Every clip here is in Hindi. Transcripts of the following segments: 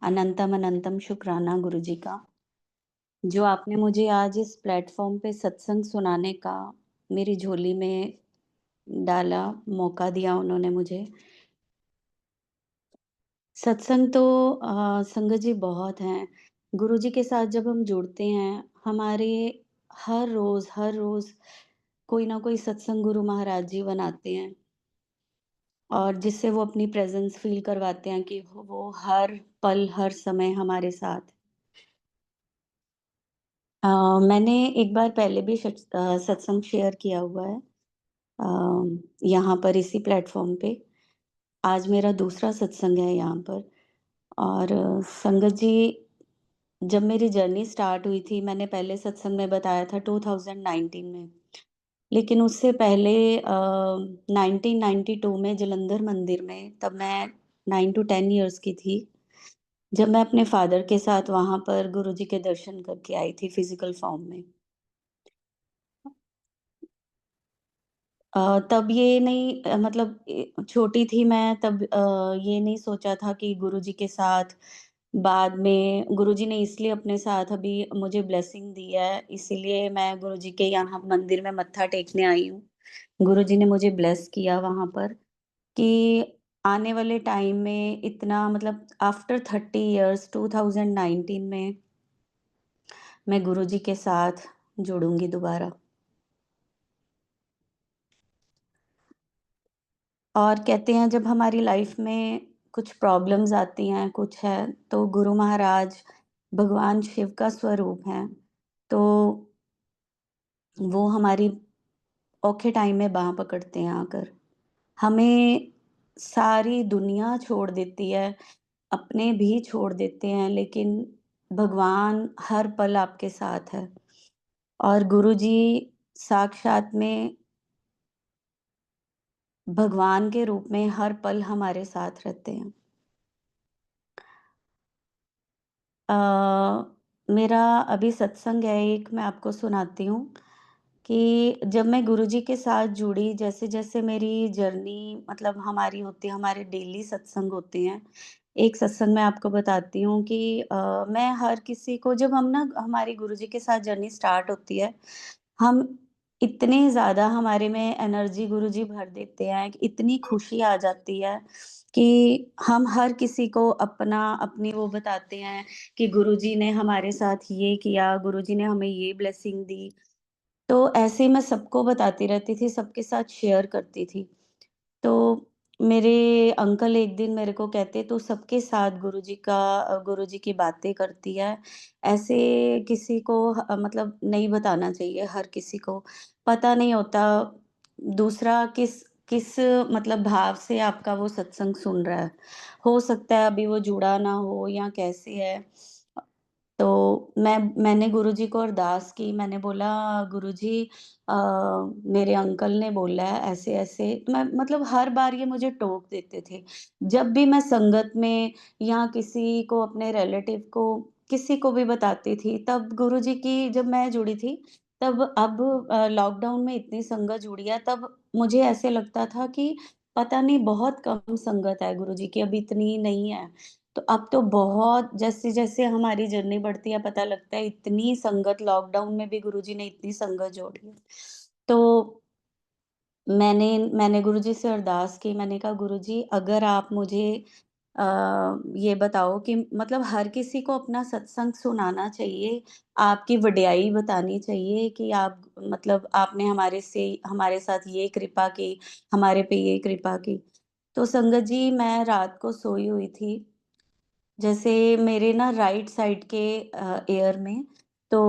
अनंतम अनंतम शुक्राना गुरुजी का, जो आपने मुझे आज इस प्लेटफ़ॉर्म पे सत्संग सुनाने का मेरी झोली में डाला, मौका दिया उन्होंने मुझे। सत्संग तो संगत जी बहुत हैं। गुरुजी के साथ जब हम जुड़ते हैं, हमारे हर रोज़ कोई ना कोई सत्संग गुरु महाराज जी बनाते हैं और जिससे वो अपनी प्रेज़ेंस फ़ील करवाते हैं कि वो हर पल, हर समय हमारे साथ। अ, मैंने एक बार पहले भी सत्संग शेयर किया हुआ है यहाँ पर इसी प्लेटफ़ॉर्म पे। आज मेरा दूसरा सत्संग है यहाँ पर और संगत जी, जब मेरी जर्नी स्टार्ट हुई थी, मैंने पहले सत्संग में बताया था 2019 में। लेकिन उससे पहले 1992 में जलंधर मंदिर में, तब मैं 9 टू 10 इयर्स की थी, जब मैं अपने फ़ादर के साथ वहाँ पर गुरुजी के दर्शन करके आई थी फ़िज़िकल फ़ॉर्म में। तब ये नहीं मतलब छोटी थी मैं तब ये नहीं सोचा था कि गुरुजी के साथ बाद में गुरुजी ने इसलिए अपने साथ अभी मुझे ब्लेसिंग दी है, इसीलिए मैं गुरुजी के यहाँ मंदिर में मत्था टेकने आई हूँ। गुरुजी ने मुझे ब्लेस किया वहाँ पर कि आने वाले टाइम में इतना मतलब आफ्टर 30 इयर्स 2019 में मैं गुरुजी के साथ जुड़ूँगी दोबारा। और कहते हैं जब हमारी लाइफ में कुछ प्रॉब्लम्स आती हैं, कुछ है, तो गुरु महाराज भगवान शिव का स्वरूप हैं। तो वो हमारी औखे टाइम में बाँह पकड़ते हैं आकर। हमें सारी दुनिया छोड़ देती है, अपने भी छोड़ देते हैं, लेकिन भगवान हर पल आपके साथ है। और गुरुजी साक्षात में भगवान के रूप में हर पल हमारे साथ रहते हैं। अ, मेरा अभी सत्संग है एक, मैं आपको सुनाती हूँ कि जब मैं गुरुजी के साथ जुड़ी, जैसे-जैसे मेरी जर्नी मतलब हमारी होती है, हमारे डेली सत्संग होते हैं। एक सत्संग मैं आपको बताती हूँ कि मैं हर किसी को जब हम ना हमारी गुरुजी के साथ जर्नी स्टार्ट होती है, हम इतने ज़्यादा हमारे में एनर्जी गुरुजी भर देते हैं, कि इतनी खुशी आ जाती है कि हम हर किसी को अपनी वो बताते हैं कि गुरुजी ने हमारे साथ ये किया, गुरुजी ने हमें ये ब्लेसिंग दी। तो ऐसे ही मैं सबको बताती रहती थी, सबके साथ शेयर करती थी। तो मेरे अंकल एक दिन मेरे को कहते, "तू सबके साथ गुरुजी की बातें करती है। ऐसे किसी को मतलब नहीं बताना चाहिए हर किसी को। पता नहीं होता दूसरा किस किस मतलब भाव से आपका वो सत्संग सुन रहा है। हो सकता है अभी वो जुड़ा ना हो या कैसे है।" तो मैंने गुरुजी को अरदास की, मैंने बोला, "गुरुजी अ, मेरे अंकल ने बोला है ऐसे-ऐसे।" मैं मतलब हर बार ये मुझे टोक देते थे। जब भी मैं संगत में या किसी को अपने रिलेटिव को, किसी को भी बताती थी, तब गुरुजी की जब मैं जुड़ी थी, तब अब लॉकडाउन में इतनी संगत जुड़ी है, तब मुझे ऐसे लगता था कि पता नहीं बहुत कम संगत है गुरुजी की, अब इतनी नहीं है। तो अब तो बहुत जैसे-जैसे हमारी जर्नी बढ़ती है, पता लगता है इतनी संगत लॉकडाउन में भी गुरुजी ने इतनी संगत जोड़ी है। तो मैंने मैंने गुरुजी से अरदास की, मैंने कहा, "गुरुजी अगर आप मुझे अ, ये बताओ कि मतलब हर किसी को अपना सत्संग सुनाना चाहिए, आपकी वड्याई बतानी चाहिए कि आप मतलब आपने हमारे साथ ये कृपा की, हमारे पे ये कृपा की।" तो संगत जी, मैं रात को सोई हुई थी, जैसे मेरे ना राइट साइड के ईयर में तो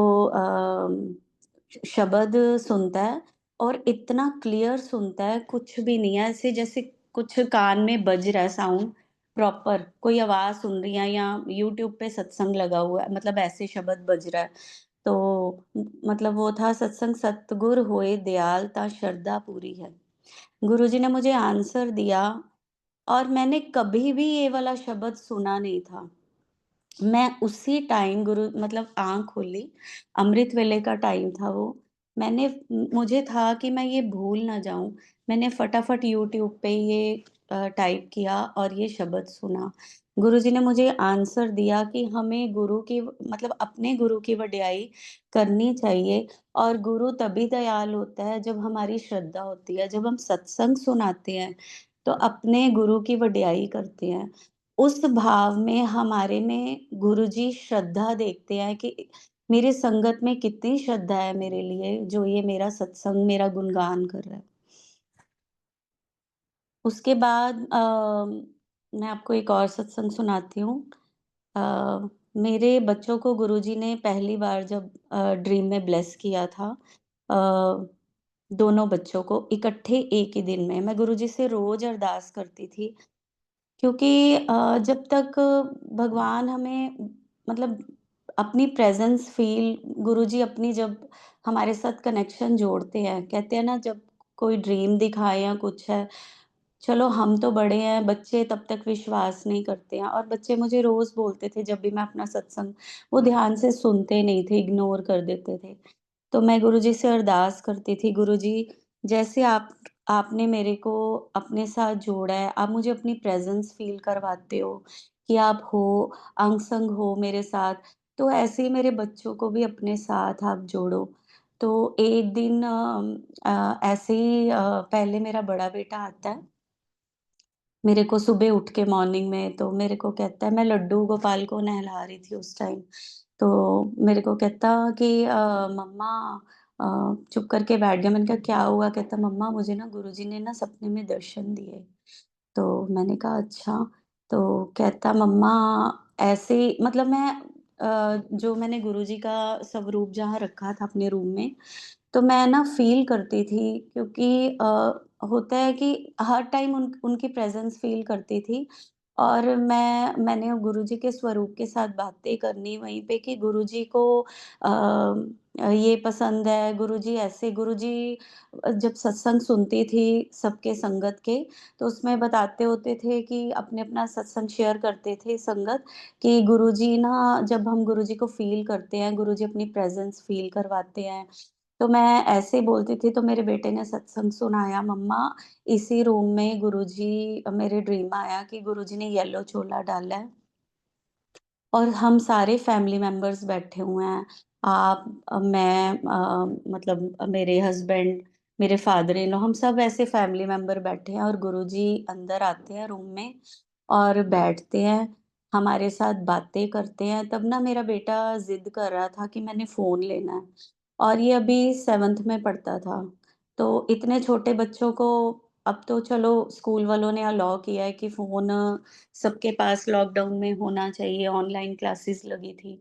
शब्द सुनता है और इतना क्लियर सुनता है, कुछ भी नहीं है, ऐसे जैसे कुछ कान में बज रहा है साउंड, प्रॉपर कोई आवाज़ सुन रही है या यूट्यूब पे सत्संग लगा हुआ है, मतलब ऐसे शब्द बज रहा है। तो मतलब वो था सत्संग, "सतगुर होए दयाल ता शरधा पूरी है।" गुरुजी ने मुझे आंसर दिया और मैंने कभी भी ये वाला शब्द सुना नहीं था। मैं उसी टाइम गुरु मतलब आँख खोली, अमृत वेले का टाइम था वो। मुझे था कि मैं ये भूल ना जाऊँ। मैंने फटाफट यूट्यूब पे ये टाइप किया और ये शब्द सुना। गुरुजी ने मुझे आंसर दिया कि हमें गुरु की मतलब अपने गुरु की वडियाई करनी चाहिए और गुरु तभी दयाल होता है जब हमारी श्रद्धा होती है। जब हम सत्संग सुनाते हैं, तो अपने गुरु की वडियाई करते हैं। उस भाव में हमारे में गुरुजी श्रद्धा देखते हैं कि मेरी संगत में कितनी श्रद्धा है मेरे लिए, जो ये मेरा सत्संग, मेरा गुणगान कर रहा है। उसके बाद मैं आपको एक और सत्संग सुनाती हूँ। अ, मेरे बच्चों को गुरुजी ने पहली बार जब ड्रीम में ब्लेस किया था, अ, दोनों बच्चों को इकट्ठे एक ही दिन में। मैं गुरुजी से रोज़ अरदास करती थी, क्योंकि जब तक भगवान हमें मतलब अपनी प्रेज़ेंस फ़ील, गुरुजी अपनी जब हमारे साथ कनेक्शन जोड़ते हैं, कहते हैं ना जब कोई ड्रीम दिखाए या कुछ है, चलो हम तो बड़े हैं, बच्चे तब तक विश्वास नहीं करते हैं। और बच्चे मुझे रोज़ बोलते थे जब भी मैं अपना सत्संग, वो ध्यान से सुनते नहीं थे, इग्नोर कर देते थे। तो मैं गुरुजी से अरदास करती थी, गुरुजी जैसे आपने मेरे को अपने साथ जोड़ा है, आप मुझे अपनी प्रेज़ेंस फ़ील करवाते हो कि आप हो, अंग-संग हो मेरे साथ, तो ऐसे ही मेरे बच्चों को भी अपने साथ आप जोड़ो। तो एक दिन ऐसे ही पहले मेरा बड़ा बेटा आता है, मेरे को सुबह उठ के मॉर्निंग में तो मेरे को कहता है, मैं लड्डू गोपाल को नहला रही थी उस टाइम। तो मेरे को कहता कि मम्मा चुप करके बैठ गया। मैंने कहा क्या हुआ? कहता मम्मा मुझे ना गुरुजी ने ना सपने में दर्शन दिए। तो मैंने कहा अच्छा। तो कहता मम्मा ऐसे मतलब मैं जो मैंने गुरुजी का स्वरूप जहाँ रखा था अपने रूम में, तो मैं ना फ़ील करती थी, क्योंकि होता है कि हर टाइम उनकी प्रेज़ेंस फ़ील करती थी। और मैंने गुरुजी के स्वरूप के साथ बातें करनी वहीं पे कि गुरुजी को ये पसंद है, गुरुजी ऐसे। गुरुजी जब सत्संग सुनती थी सबके संगत के, तो उसमें बताते होते थे कि अपना सत्संग शेयर करते थे संगत, कि गुरुजी ना जब हम गुरुजी को फ़ील करते हैं, गुरुजी अपनी प्रेज़ेंस फ़ील करवाते हैं। तो मैं ऐसे ही बोलती थी, तो मेरे बेटे ने सत्संग सुनाया, मम्मा इसी रूम में गुरुजी मेरे ड्रीम आया कि गुरुजी ने येलो चोला डाला है और हम सारे फैमिली मेंबर्स बैठे हुए हैं। आप मैं मतलब मेरे हस्बैंड, मेरे फादर इन लॉ, हम सब ऐसे फैमिली मेंबर बैठे हैं और गुरुजी अंदर आते हैं रूम में और बैठते हैं, हमारे साथ बातें करते हैं। तब ना मेरा बेटा ज़िद कर रहा था कि मैंने फ़ोन लेना है, और ये अभी 7th में पढ़ता था। तो इतने छोटे बच्चों को अब तो चलो स्कूल वालों ने अलाउ किया है कि फ़ोन सबके पास लॉकडाउन में होना चाहिए, ऑनलाइन क्लासेस लगी थी।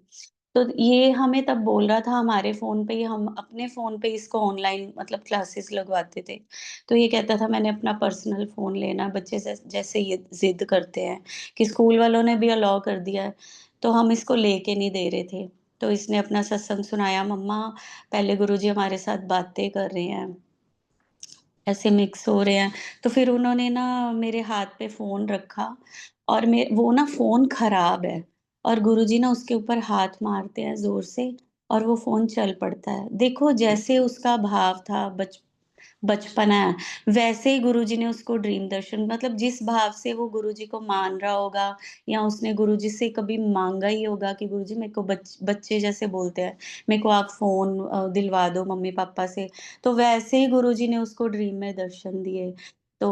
तो ये हमें तब बोल रहा था हमारे फ़ोन पे ही, हम अपने फ़ोन पे इसको ऑनलाइन मतलब क्लासेस लगवाते थे। तो ये कहता था मैंने अपना पर्सनल फ़ोन लेना है, बच्चे जैसे ये ज़िद करते हैं कि स्कूल वालों ने भी अलाउ कर दिया है, तो हम इसको लेके नहीं दे रहे थे। तो इसने अपना सत्संग सुनाया, मम्मा पहले गुरुजी हमारे साथ बातें कर रहे हैं, ऐसे मिक्स हो रहे हैं। तो फिर उन्होंने ना मेरे हाथ पे फ़ोन रखा और मैं वो ना फ़ोन ख़राब है और गुरुजी ना उसके ऊपर हाथ मारते हैं ज़ोर से और वो फ़ोन चल पड़ता है। देखो जैसे उसका भाव था बचपना है, वैसे ही गुरुजी ने उसको ड्रीम दर्शन, मतलब जिस भाव से वो गुरुजी को मान रहा होगा या उसने गुरुजी से कभी माँगा ही होगा कि गुरुजी मेरे को बच्चे जैसे बोलते हैं, मेरे को आप फ़ोन दिलवा दो मम्मी-पापा से, तो वैसे ही गुरुजी ने उसको ड्रीम में दर्शन दिए। तो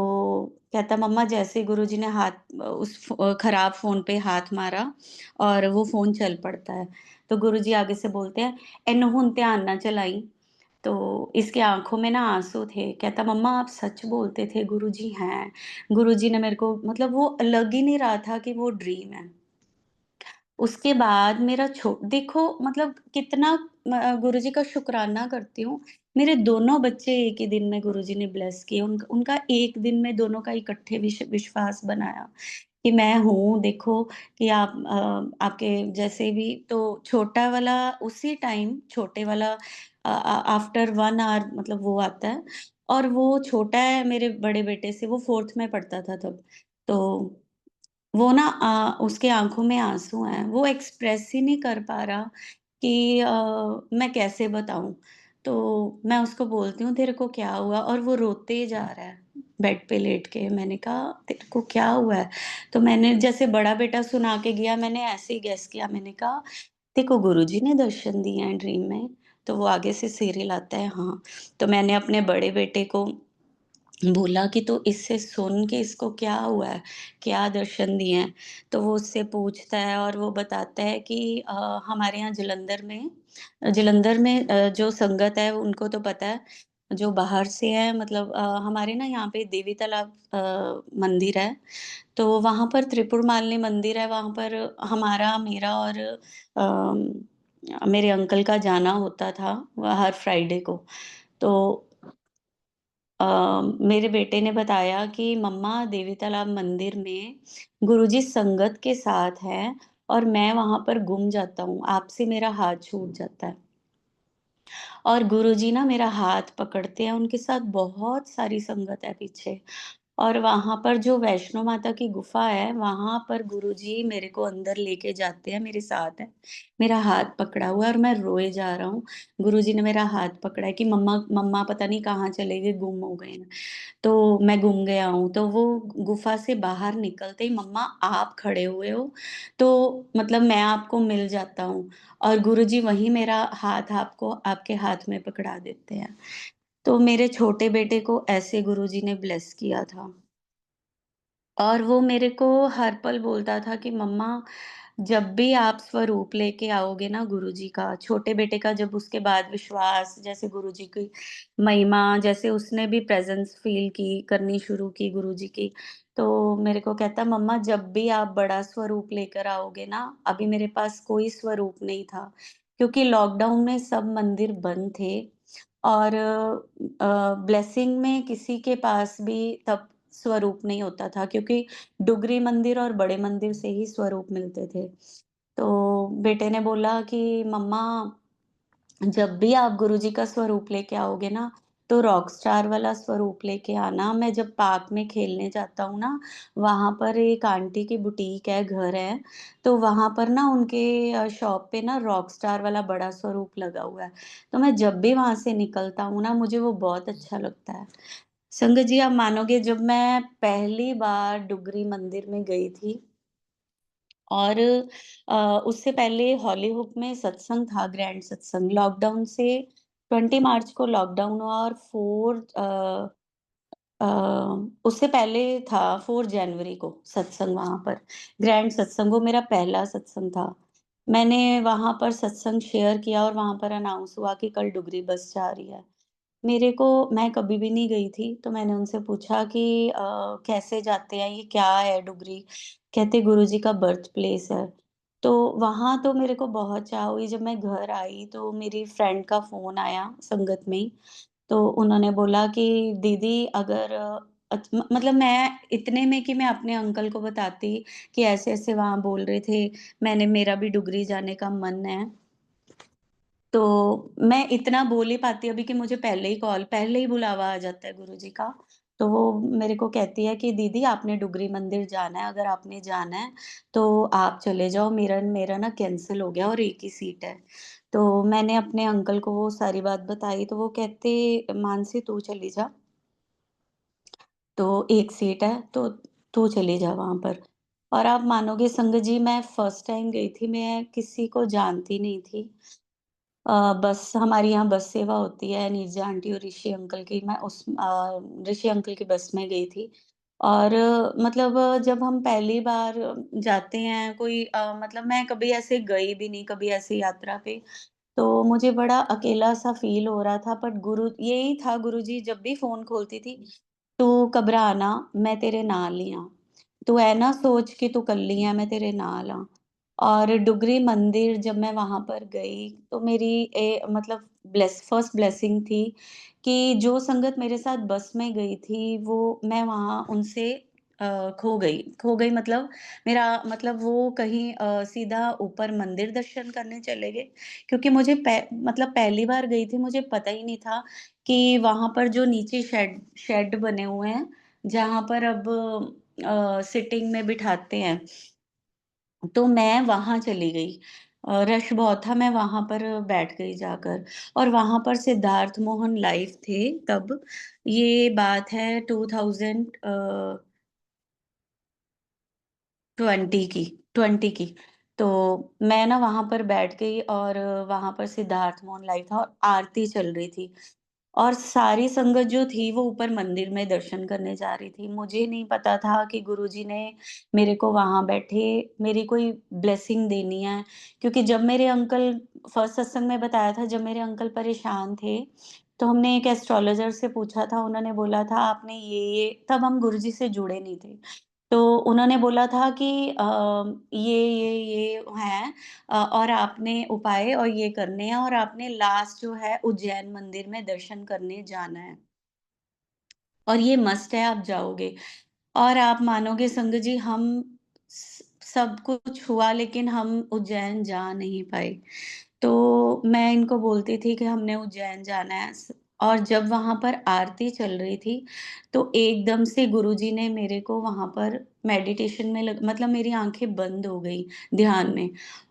कहता मम्मा जैसे ही गुरुजी ने खराब फ़ोन पे हाथ मारा और वो फ़ोन चल पड़ता है। तो गुरुजी आगे से बोलते हैं, "एनू हुण ध्यान ना चलाई।" तो इसकी आँखों में ना आँसू थे। कहता मम्मा आप सच बोलते थे, गुरुजी हैं। गुरुजी ने मेरे को मतलब वो लग ही नहीं रहा था कि वो ड्रीम है। उसके बाद मेरा छो देखो मतलब कितना गुरुजी का शुकराना करती हूँ। मेरे दोनों बच्चे एक ही दिन में गुरुजी ने ब्लेस किए। उनका एक दिन में दोनों का इकट्ठे विश्वास बनाया कि मैं हूँ, देखो कि आप आपके जैसे भी। तो छोटा वाला उसी टाइम छोटे वाला आफ्टर 1 आवर मतलब वो आता है और वो छोटा है मेरे बड़े बेटे से, वो 4th में पढ़ता था तब। तो वो ना उसके आँखों में आँसू हैं, वो एक्सप्रेस ही नहीं कर पा रहा कि मैं कैसे बताऊँ? तो मैं उसको बोलती हूँ तेरे को क्या हुआ? और वो रोते जा रहा है। बेड पे लेट के। मैंने कहा, "तेरे को क्या हुआ है?" तो मैंने जैसे बड़ा बेटा सुना के गया, मैंने ऐसे ही गेस किया। मैंने कहा, "तेरे को गुरुजी ने दर्शन दिए हैं ड्रीम में?" तो वो आगे से सिर हिलाता है, "हाँ।" तो मैंने अपने बड़े बेटे को बोला कि तू इससे सुन कि इसको क्या हुआ है, क्या दर्शन दिए हैं? तो वो उससे पूछता है और वो बताता है कि हमारे यहाँ जलंधर में जो संगत है उनको तो पता है, जो बाहर से है मतलब हमारे ना यहाँ पे देवी तालाब मंदिर है, तो वहाँ पर त्रिपुर मालिनी मंदिर है, वहाँ पर मेरा और मेरे अंकल का जाना होता था हर फ्राइडे को। तो अ, मेरे बेटे ने बताया कि मम्मा देवी तालाब मंदिर में गुरुजी संगत के साथ हैं और मैं वहाँ पर गुम जाता हूँ, आपसे मेरा हाथ छूट जाता है। और गुरुजी ना मेरा हाथ पकड़ते हैं, उनके साथ बहुत सारी संगत है पीछे। और वहाँ पर जो वैष्णो माता की गुफ़ा है, वहाँ पर गुरुजी मेरे को अंदर लेके जाते हैं, मेरे साथ हैं। मेरा हाथ पकड़ा हुआ है और मैं रोए जा रहा हूँ। गुरुजी ने मेरा हाथ पकड़ा है कि मम्मा मम्मा पता नहीं कहाँ चले गए, गुम हो गए हैं। तो मैं गुम गया हूँ, तो वो गुफ़ा से बाहर निकलते ही, "मम्मा आप खड़े हुए हो, तो मतलब मैं आपको मिल जाता हूँ।" और गुरुजी वहीं मेरा हाथ आपको आपके हाथ में पकड़ा देते हैं। तो मेरे छोटे बेटे को ऐसे गुरुजी ने ब्लेस किया था। और वो मेरे को हर पल बोलता था कि मम्मा जब भी आप स्वरूप लेके आओगे ना गुरुजी का, छोटे बेटे का जब उसके बाद विश्वास जैसे गुरुजी की महिमा, जैसे उसने भी प्रेज़ेंस फ़ील की करनी शुरू की गुरुजी की, तो मेरे को कहता मम्मा जब भी आप बड़ा स्वरूप लेकर आओगे ना, अभी मेरे पास कोई स्वरूप नहीं था, क्योंकि लॉकडाउन में सब मंदिर बंद थे और ब्लेसिंग में किसी के पास भी तब स्वरूप नहीं होता था, क्योंकि डुगरी मंदिर और बड़े मंदिर से ही स्वरूप मिलते थे। तो बेटे ने बोला कि मम्मा जब भी आप गुरुजी का स्वरूप लेके आओगे ना, तो रॉकस्टार वाला स्वरूप लेके आना। मैं जब पार्क में खेलने जाता हूँ ना, वहाँ पर एक आंटी की बुटीक है, घर है, तो वहाँ पर ना उनके शॉप पे ना रॉकस्टार वाला बड़ा स्वरूप लगा हुआ है। तो मैं जब भी वहाँ से निकलता हूँ ना, मुझे वो बहुत अच्छा लगता है। संगत जी, आप मानोगे जब मैं पहली बार डुगरी मंदिर में गई थी और उससे पहले हॉलीवुड में सत्संग था, ग्रैंड सत्संग। लॉकडाउन से 20 मार्च को लॉकडाउन हुआ और अ, उससे पहले था 4 जनवरी को सत्संग वहाँ पर, ग्रैंड सत्संग, वो मेरा पहला सत्संग था। मैंने वहाँ पर सत्संग शेयर किया और वहाँ पर अनाउंस हुआ कि कल डुगरी बस जा रही है। मैं कभी भी नहीं गई थी, तो मैंने उनसे पूछा कि कैसे जाते हैं, ये क्या है डुगरी? कहते गुरुजी का बर्थ प्लेस है। तो वहाँ तो मेरे को बहुत चाह हुई, जब मैं घर आई तो मेरी फ्रेंड का फ़ोन आया संगत में ही, तो उन्होंने बोला कि दीदी अगर मतलब मैं इतने में कि मैं अपने अंकल को बताती कि ऐसे-ऐसे वहाँ बोल रहे थे, मेरा भी डुगरी जाने का मन है। तो मैं इतना बोल ही पाती अभी कि मुझे पहले ही बुलावा आ जाता है गुरुजी का। तो वो मेरे को कहती है कि दीदी आपने डुगरी मंदिर जाना है, अगर आपने जाना है तो आप चले जाओ, मेरा मेरा ना कैंसल हो गया और एक ही सीट है। तो मैंने अपने अंकल को वो सारी बात बताई, तो वो कहते मानसी तू चली जा, तो एक सीट है तो तू चली जा वहाँ पर। और आप मानोगे संगत जी, मैं फर्स्ट टाइम गई थी, मैं किसी को जानती नहीं थी। बस हमारे यहाँ बस सेवा होती है, नीरजा आंटी और ऋषि अंकल की, मैं ऋषि अंकल की बस में गई थी। और मतलब जब हम पहली बार जाते हैं, मतलब मैं कभी ऐसे गई भी नहीं, कभी ऐसे यात्रा पे, तो मुझे बड़ा अकेला-सा फ़ील हो रहा था, बट यही था गुरुजी जब भी फ़ोन खोलती थी, "तू घबराना, मैं तेरे नाल ही हाँ। तू ऐ ना सोच कि तू कल्ली है, मैं तेरे नाल हाँ।" और डुगरी मंदिर जब मैं वहाँ पर गई, तो मेरी मतलब फर्स्ट ब्लेसिंग थी कि जो संगत मेरे साथ बस में गई थी, वो मैं वहाँ उनसे खो गई मतलब मेरा मतलब वो कहीं सीधा ऊपर मंदिर दर्शन करने चले गए, क्योंकि मतलब पहली बार गई थी, मुझे पता ही नहीं था कि वहाँ पर जो नीचे शेड शेड बने हुए हैं, जहाँ पर अब सिटिंग में बिठाते हैं, तो मैं वहाँ चली गई। रश बहुत था, मैं वहाँ पर बैठ गई जाकर और वहाँ पर सिद्धार्थ मोहन लाइव थे तब। ये बात है 2000 20 की। तो मैं ना वहाँ पर बैठ गई और वहाँ पर सिद्धार्थ मोहन लाइव था और आरती चल रही थी। और सारी संगत जो थी वो ऊपर मंदिर में दर्शन करने जा रही थी। मुझे नहीं पता था कि गुरुजी ने मेरे को वहाँ बैठे मेरी कोई ब्लेसिंग देनी है। क्योंकि जब मेरे अंकल फर्स्ट सत्संग में बताया था, जब मेरे अंकल परेशान थे, तो हमने एक एस्ट्रोलॉजर से पूछा था, उन्होंने बोला था आपने ये तब हम गुरुजी से जुड़े नहीं थे। तो उन्होंने बोला था कि ये हैं और आपने उपाय और ये करने हैं और आपने लास्ट जो है उज्जैन मंदिर में दर्शन करने जाना है और ये मस्ट है आप जाओगे। और आप मानोगे संग जी हम सब कुछ हुआ लेकिन हम उज्जैन जा नहीं पाए। तो मैं इनको बोलती थी कि हमने उज्जैन जाना है और जब वहाँ पर आरती चल रही थी, तो एकदम से गुरुजी ने मेरे को वहाँ पर मेडिटेशन में मतलब मेरी आँखें बंद हो गई ध्यान में।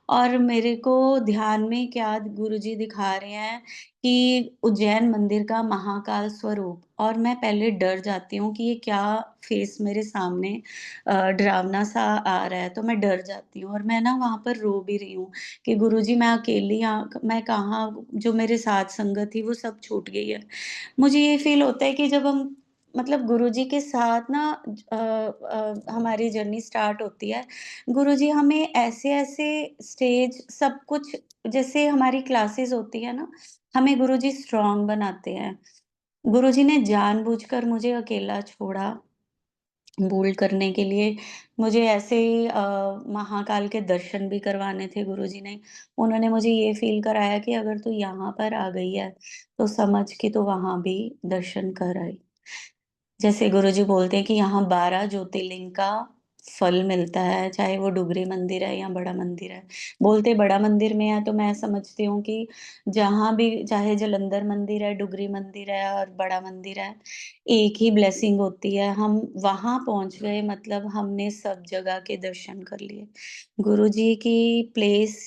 और मेरे को ध्यान में क्या गुरुजी दिखा रहे हैं कि उज्जैन मंदिर का महाकाल स्वरूप। और मैं पहले डर जाती हूँ कि ये क्या फेस मेरे सामने डरावना-सा आ रहा है, तो मैं डर जाती हूँ और मैं ना वहाँ पर रो भी रही हूँ कि गुरुजी मैं अकेली मैं कहाँ जो मेरे साथ संगत थी वो सब छूट गई है। मुझे ये फ़ील होता है कि जब हम मतलब गुरुजी के साथ ना हमारी जर्नी स्टार्ट होती है, गुरुजी हमें ऐसे-ऐसे स्टेज सब कुछ जैसे हमारी क्लासेस होती है ना, हमें गुरुजी स्ट्रॉन्ग बनाते हैं। गुरुजी ने जानबूझकर मुझे अकेला छोड़ा बोल्ड करने के लिए। मुझे ऐसे ही महाकाल के दर्शन भी करवाने थे गुरुजी ने। उन्होंने मुझे ये फ़ील कराया कि अगर तू यहाँ पर आ गई है, तो समझ कि तू वहाँ भी दर्शन कर आई। जैसे गुरुजी बोलते हैं कि यहाँ 12 ज्योतिर्लिंग का फल मिलता है, चाहे वो डुगरी मंदिर है या बड़ा मंदिर है। बोलते बड़ा मंदिर में है तो मैं समझती हूँ कि जहाँ भी चाहे जालंधर मंदिर है, डुगरी मंदिर है और बड़ा मंदिर है, एक ही ब्लेसिंग होती है। हम वहाँ पहुँच गए मतलब हमने सब जगह के दर्शन कर लिए। गुरुजी की प्लेस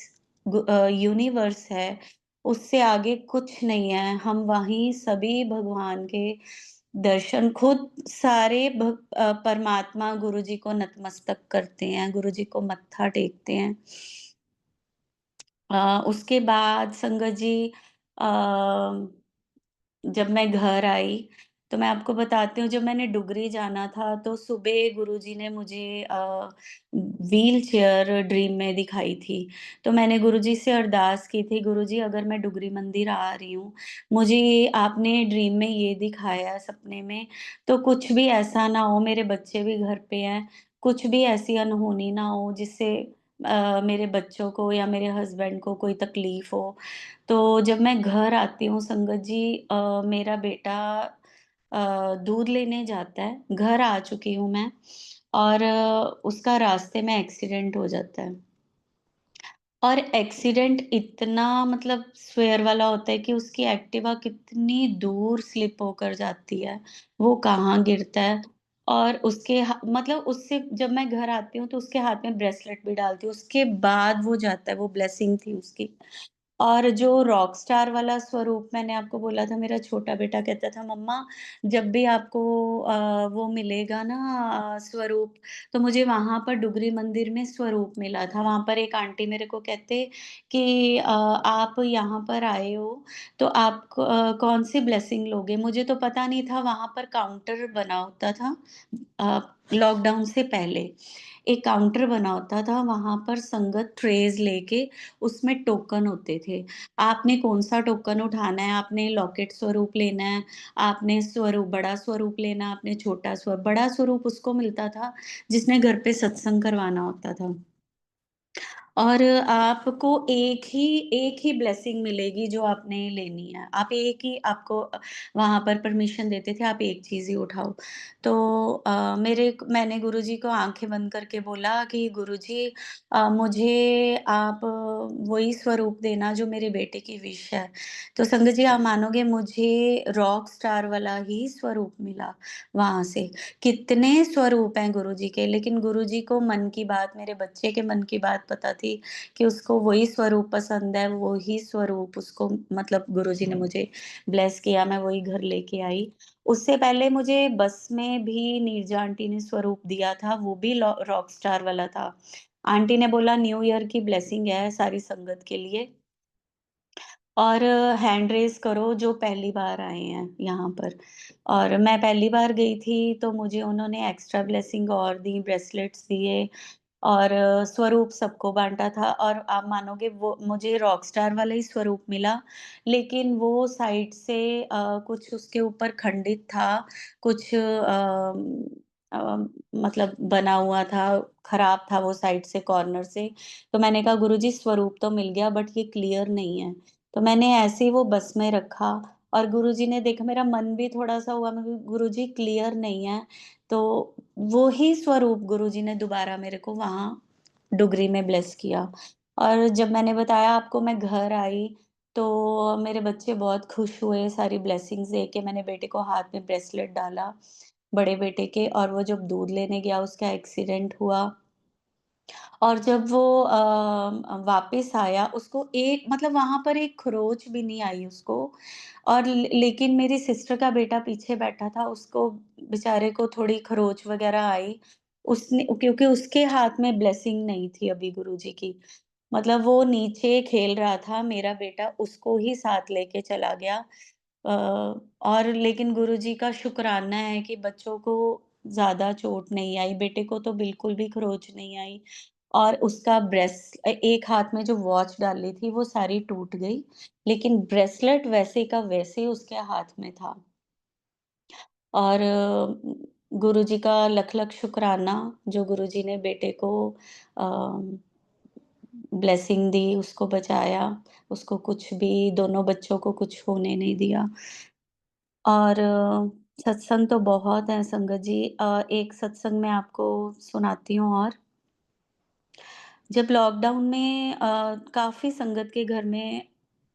यूनिवर्स है, उससे आगे कुछ नहीं है। हम वहीं सभी भगवान के दर्शन खुद सारे परमात्मा गुरुजी को नतमस्तक करते हैं, गुरुजी को मत्था टेकते हैं। उसके बाद संगत जी अ जब मैं घर आई, तो मैं आपको बताती हूँ जब मैंने डुगरी जाना था तो सुबह गुरुजी ने मुझे व्हीलचेयर ड्रीम में दिखाई थी। तो मैंने गुरुजी से अरदास की थी गुरुजी अगर मैं डुगरी मंदिर आ रही हूँ, मुझे आपने ड्रीम में ये दिखाया सपने में, तो कुछ भी ऐसा ना हो मेरे बच्चे भी घर पे हैं, कुछ भी ऐसी अनहोनी ना हो जिससे मेरे बच्चों को या मेरे हस्बैंड को कोई तकलीफ हो। तो जब मैं घर आती हूँ संगत जी मेरा बेटा दूध लेने जाता है, घर आ चुकी हूँ मैं और उसका रास्ते में एक्सीडेंट हो जाता है। और एक्सीडेंट इतना मतलब स्वेयर वाला होता है कि उसकी एक्टिवा कितनी दूर स्लिप होकर जाती है, वो कहाँ गिरता है और उसके मतलब उससे जब मैं घर आती हूँ तो उसके हाथ में ब्रेसलेट भी डालती हूँ, उसके बाद वो जाता है, वो ब्लेसिंग थी उसकी। और जो रॉकस्टार वाला स्वरूप मैंने आपको बोला था, मेरा छोटा बेटा कहता था, "मम्मा जब भी आपको वो मिलेगा ना स्वरूप, तो मुझे वहाँ पर डुगरी मंदिर में स्वरूप मिला था।" वहाँ पर एक आंटी मेरे को कहते कि "आप यहाँ पर आए हो, तो आप कौन-सी ब्लेसिंग लोगे?" मुझे तो पता नहीं था वहाँ पर काउंटर बना होता था लॉकडाउन से पहले। एक काउंटर बना होता था, वहाँ पर संगत ट्रेज़ लेके उसमें टोकन होते थे। आपने कौन-सा टोकन उठाना है, आपने लॉकेट स्वरूप लेना है, आपने स्वरूप बड़ा स्वरूप लेना है, आपने छोटा बड़ा स्वरूप उसको मिलता था, जिसने घर पे सत्संग करवाना होता था। और आपको एक ही ब्लेसिंग मिलेगी जो आपने लेनी है। आप एक ही आपको वहाँ पर परमिशन देते थे, आप एक चीज़ ही उठाओ। तो मैंने गुरुजी को आँखें बंद करके बोला कि गुरुजी मुझे आप वही स्वरूप देना जो मेरे बेटे की विश है। तो संगत जी आप मानोगे मुझे रॉक स्टार वाला ही स्वरूप मिला वहाँ से। कितने स्वरूप हैं गुरुजी के, लेकिन गुरुजी को मन की बात मेरे बच्चे के मन की बात पता थी कि उसको वही स्वरूप पसंद है, वही स्वरूप उसको मतलब गुरुजी ने मुझे ब्लेस किया, मैं वही घर लेके आई। उससे पहले मुझे बस में भी नीरजा आंटी ने स्वरूप दिया था, वो भी रॉक स्टार वाला था। आंटी ने बोला न्यू ईयर की ब्लेसिंग है सारी संगत के लिए और हैंड रेज़ करो जो पहली बार आए हैं यहाँ पर। और मैं पहली बार गई थी तो मुझे उन्होंने एक्स्ट्रा ब्लेसिंग और दी, ब्रेसलेट्स दिए और स्वरूप सबको बाँटा था और आप मानोगे वो मुझे रॉकस्टार वाला ही स्वरूप मिला, लेकिन वो साइड से कुछ उसके ऊपर खंडित था, कुछ मतलब बना हुआ था, खराब था वो साइड से कॉर्नर से। तो मैंने कहा गुरुजी स्वरूप तो मिल गया बट ये क्लियर नहीं है। तो मैंने ऐसे ही वो बस में रखा और गुरुजी ने देखा मेरा मन भी थोड़ा-सा हुआ, मैं गुरुजी क्लियर नहीं है। तो वो ही स्वरूप गुरुजी ने दोबारा मेरे को वहाँ डुगरी में ब्लेस किया। और जब मैंने बताया आपको मैं घर आई, तो मेरे बच्चे बहुत खुश हुए सारी ब्लेसिंग्स देख के। मैंने बेटे को हाथ में ब्रेसलेट डाला, बड़े बेटे के और वो जब दूध लेने गया उसका एक्सीडेंट हुआ। और जब वो वापस आया उसको एक मतलब वहाँ पर एक खरोच भी नहीं आई उसको और लेकिन मेरी सिस्टर का बेटा पीछे बैठा था उसको बेचारे को थोड़ी खरोच वग़ैरह आई। उसने क्योंकि उसके हाथ में ब्लेसिंग नहीं थी अभी गुरुजी की। मतलब वो नीचे खेल रहा था, मेरा बेटा उसको ही साथ लेके चला गया। और लेकिन गुरुजी का शुक्राना है कि बच्चों को ज़्यादा चोट नहीं आई, बेटे को तो बिल्कुल भी खरोच नहीं आई और उसका एक हाथ में जो वॉच डाली थी वो सारी टूट गई, लेकिन ब्रेसलेट वैसे का वैसे उसके हाथ में था। और गुरुजी का लख-लख शुक्राना जो गुरुजी ने बेटे को अ ब्लेसिंग दी, उसको बचाया, उसको कुछ भी दोनों बच्चों को कुछ होने नहीं दिया। और सत्संग तो बहुत हैं संगत जी। एक सत्संग मैं आपको सुनाती हूँ और जब लॉकडाउन में काफ़ी संगत के घर में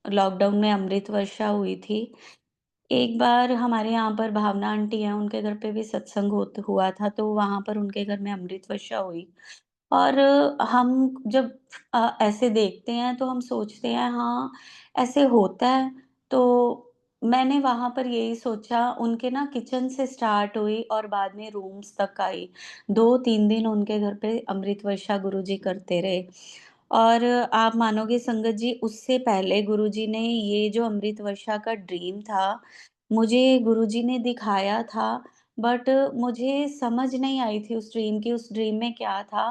लॉकडाउन में अमृत वर्षा हुई थी। एक बार हमारे यहाँ पर भावना आंटी हैं, उनके घर पे भी सत्संग हुआ था, तो वहाँ पर उनके घर में अमृत वर्षा हुई। और हम जब ऐसे देखते हैं तो हम सोचते हैं हाँ, ऐसे होता है। तो मैंने वहाँ पर यही सोचा उनके ना किचन से स्टार्ट हुई और बाद में रूम्स तक आई। 2-3 दिन उनके घर पे अमृत वर्षा गुरुजी करते रहे। और आप मानोगे संगत जी उससे पहले गुरुजी ने ये जो अमृत वर्षा का ड्रीम था, मुझे गुरुजी ने दिखाया था बट मुझे समझ नहीं आई थी उस ड्रीम में क्या था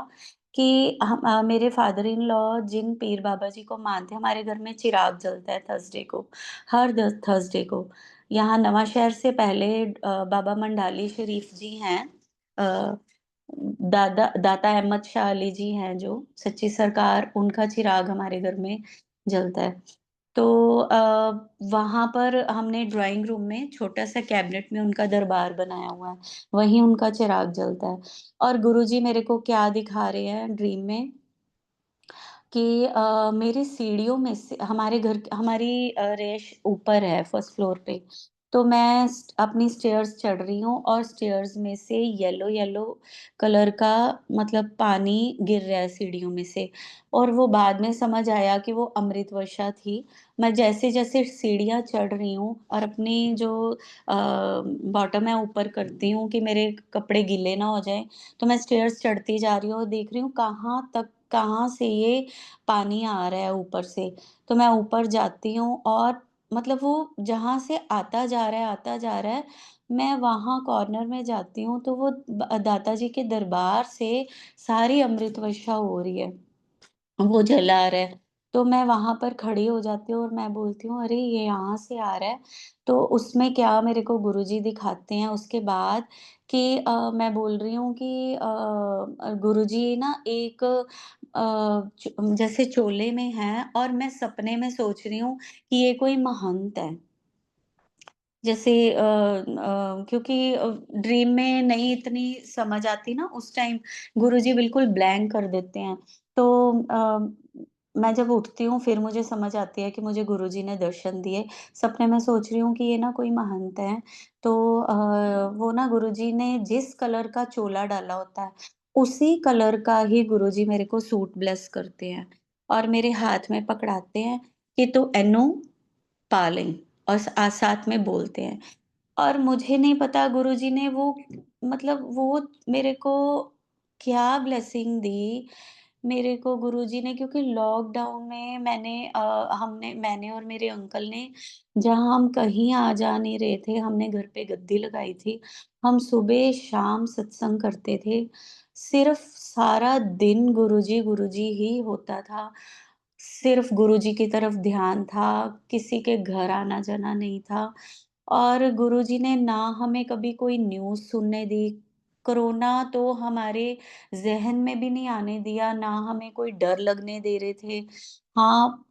कि मेरे फादर इन लॉ जिन पीर बाबा जी को मानते हैं, हमारे घर में चिराग जलता है थर्सडे को, हर थर्सडे को। यहाँ नवांशहर से पहले बाबा मंडाली शरीफ जी हैं। अ, दाता अहमद शाह अली जी हैं जो सच्ची सरकार, उनका चिराग हमारे घर में जलता है। तो वहाँ पर हमने ड्राइंग रूम में छोटा-सा कैबिनेट में उनका दरबार बनाया हुआ है, वहीं उनका चिराग जलता है। और गुरुजी मेरे को क्या दिखा रहे हैं ड्रीम में कि मेरी सीढ़ियों में से हमारी रेश ऊपर है फर्स्ट फ्लोर पे। तो मैं अपनी स्टेयर्स चढ़ रही हूँ और स्टेयर्स में से येलो येलो कलर का मतलब पानी गिर रहा है सीढ़ियों में से और वो बाद में समझ आया कि वो अमृत वर्षा थी। मैं जैसे-जैसे सीढ़ियाँ चढ़ रही हूँ और अपनी जो बॉटम है ऊपर करती हूँ कि मेरे कपड़े गीले ना हो जाएँ, तो मैं स्टेयर्स चढ़ती जा रही हूँ और देख रही हूँ कहाँ से ये पानी आ रहा है ऊपर से। तो मैं ऊपर जाती हूँ और मतलब वो जहाँ से आता जा रहा है, मैं वहाँ कॉर्नर में जाती हूँ तो वो दाता जी के दरबार से सारी अमृत वर्षा हो रही है। वो जला रहा है। तो मैं वहाँ पर खड़ी हो जाती हूँ और मैं बोलती हूँ, "अरे! ये यहाँ से आ रहा है।" तो उसमें क्या मेरे को गुरुजी दिखाते हैं उसके बाद कि मैं बोल रही हूँ कि गुरुजी ना एक जैसे चोले में हैं और मैं सपने में सोच रही हूँ कि ये कोई महंत है। जैसे क्योंकि ड्रीम में नहीं इतनी समझ आती ना उस टाइम, गुरुजी बिल्कुल ब्लैंक कर देते हैं। तो मैं जब उठती हूँ फिर मुझे समझ आती है कि मुझे गुरुजी ने दर्शन दिए। सपने में सोच रही हूँ कि ये ना कोई महंत हैं, तो वो ना गुरुजी ने जिस कलर का चोला डाला होता है, उसी कलर का ही गुरुजी मेरे को सूट ब्लेस करते हैं और मेरे हाथ में पकड़ाते हैं कि तू एनु पा लें और साथ में बोलते हैं। और मुझे नहीं पता गुरुजी ने वो मतलब वो मेरे को क्या ब्लेसिंग दी, मेरे को गुरुजी ने क्योंकि लॉकडाउन में मैंने और मेरे अंकल ने जहाँ हम कहीं आ जा नहीं रहे थे, हमने घर पे गद्दी लगाई थी। हम सुबह-शाम सत्संग करते थे। सिर्फ़ सारा दिन गुरुजी, गुरुजी ही होता था। सिर्फ़ गुरुजी की तरफ ध्यान था, किसी के घर आना-जाना नहीं था। और गुरुजी ने ना हमें कभी कोई न्यूज़ सुनने दी, कोरोना तो हमारे ज़हन में भी नहीं आने दिया, ना हमें कोई डर लगने दे रहे थे। हाँ,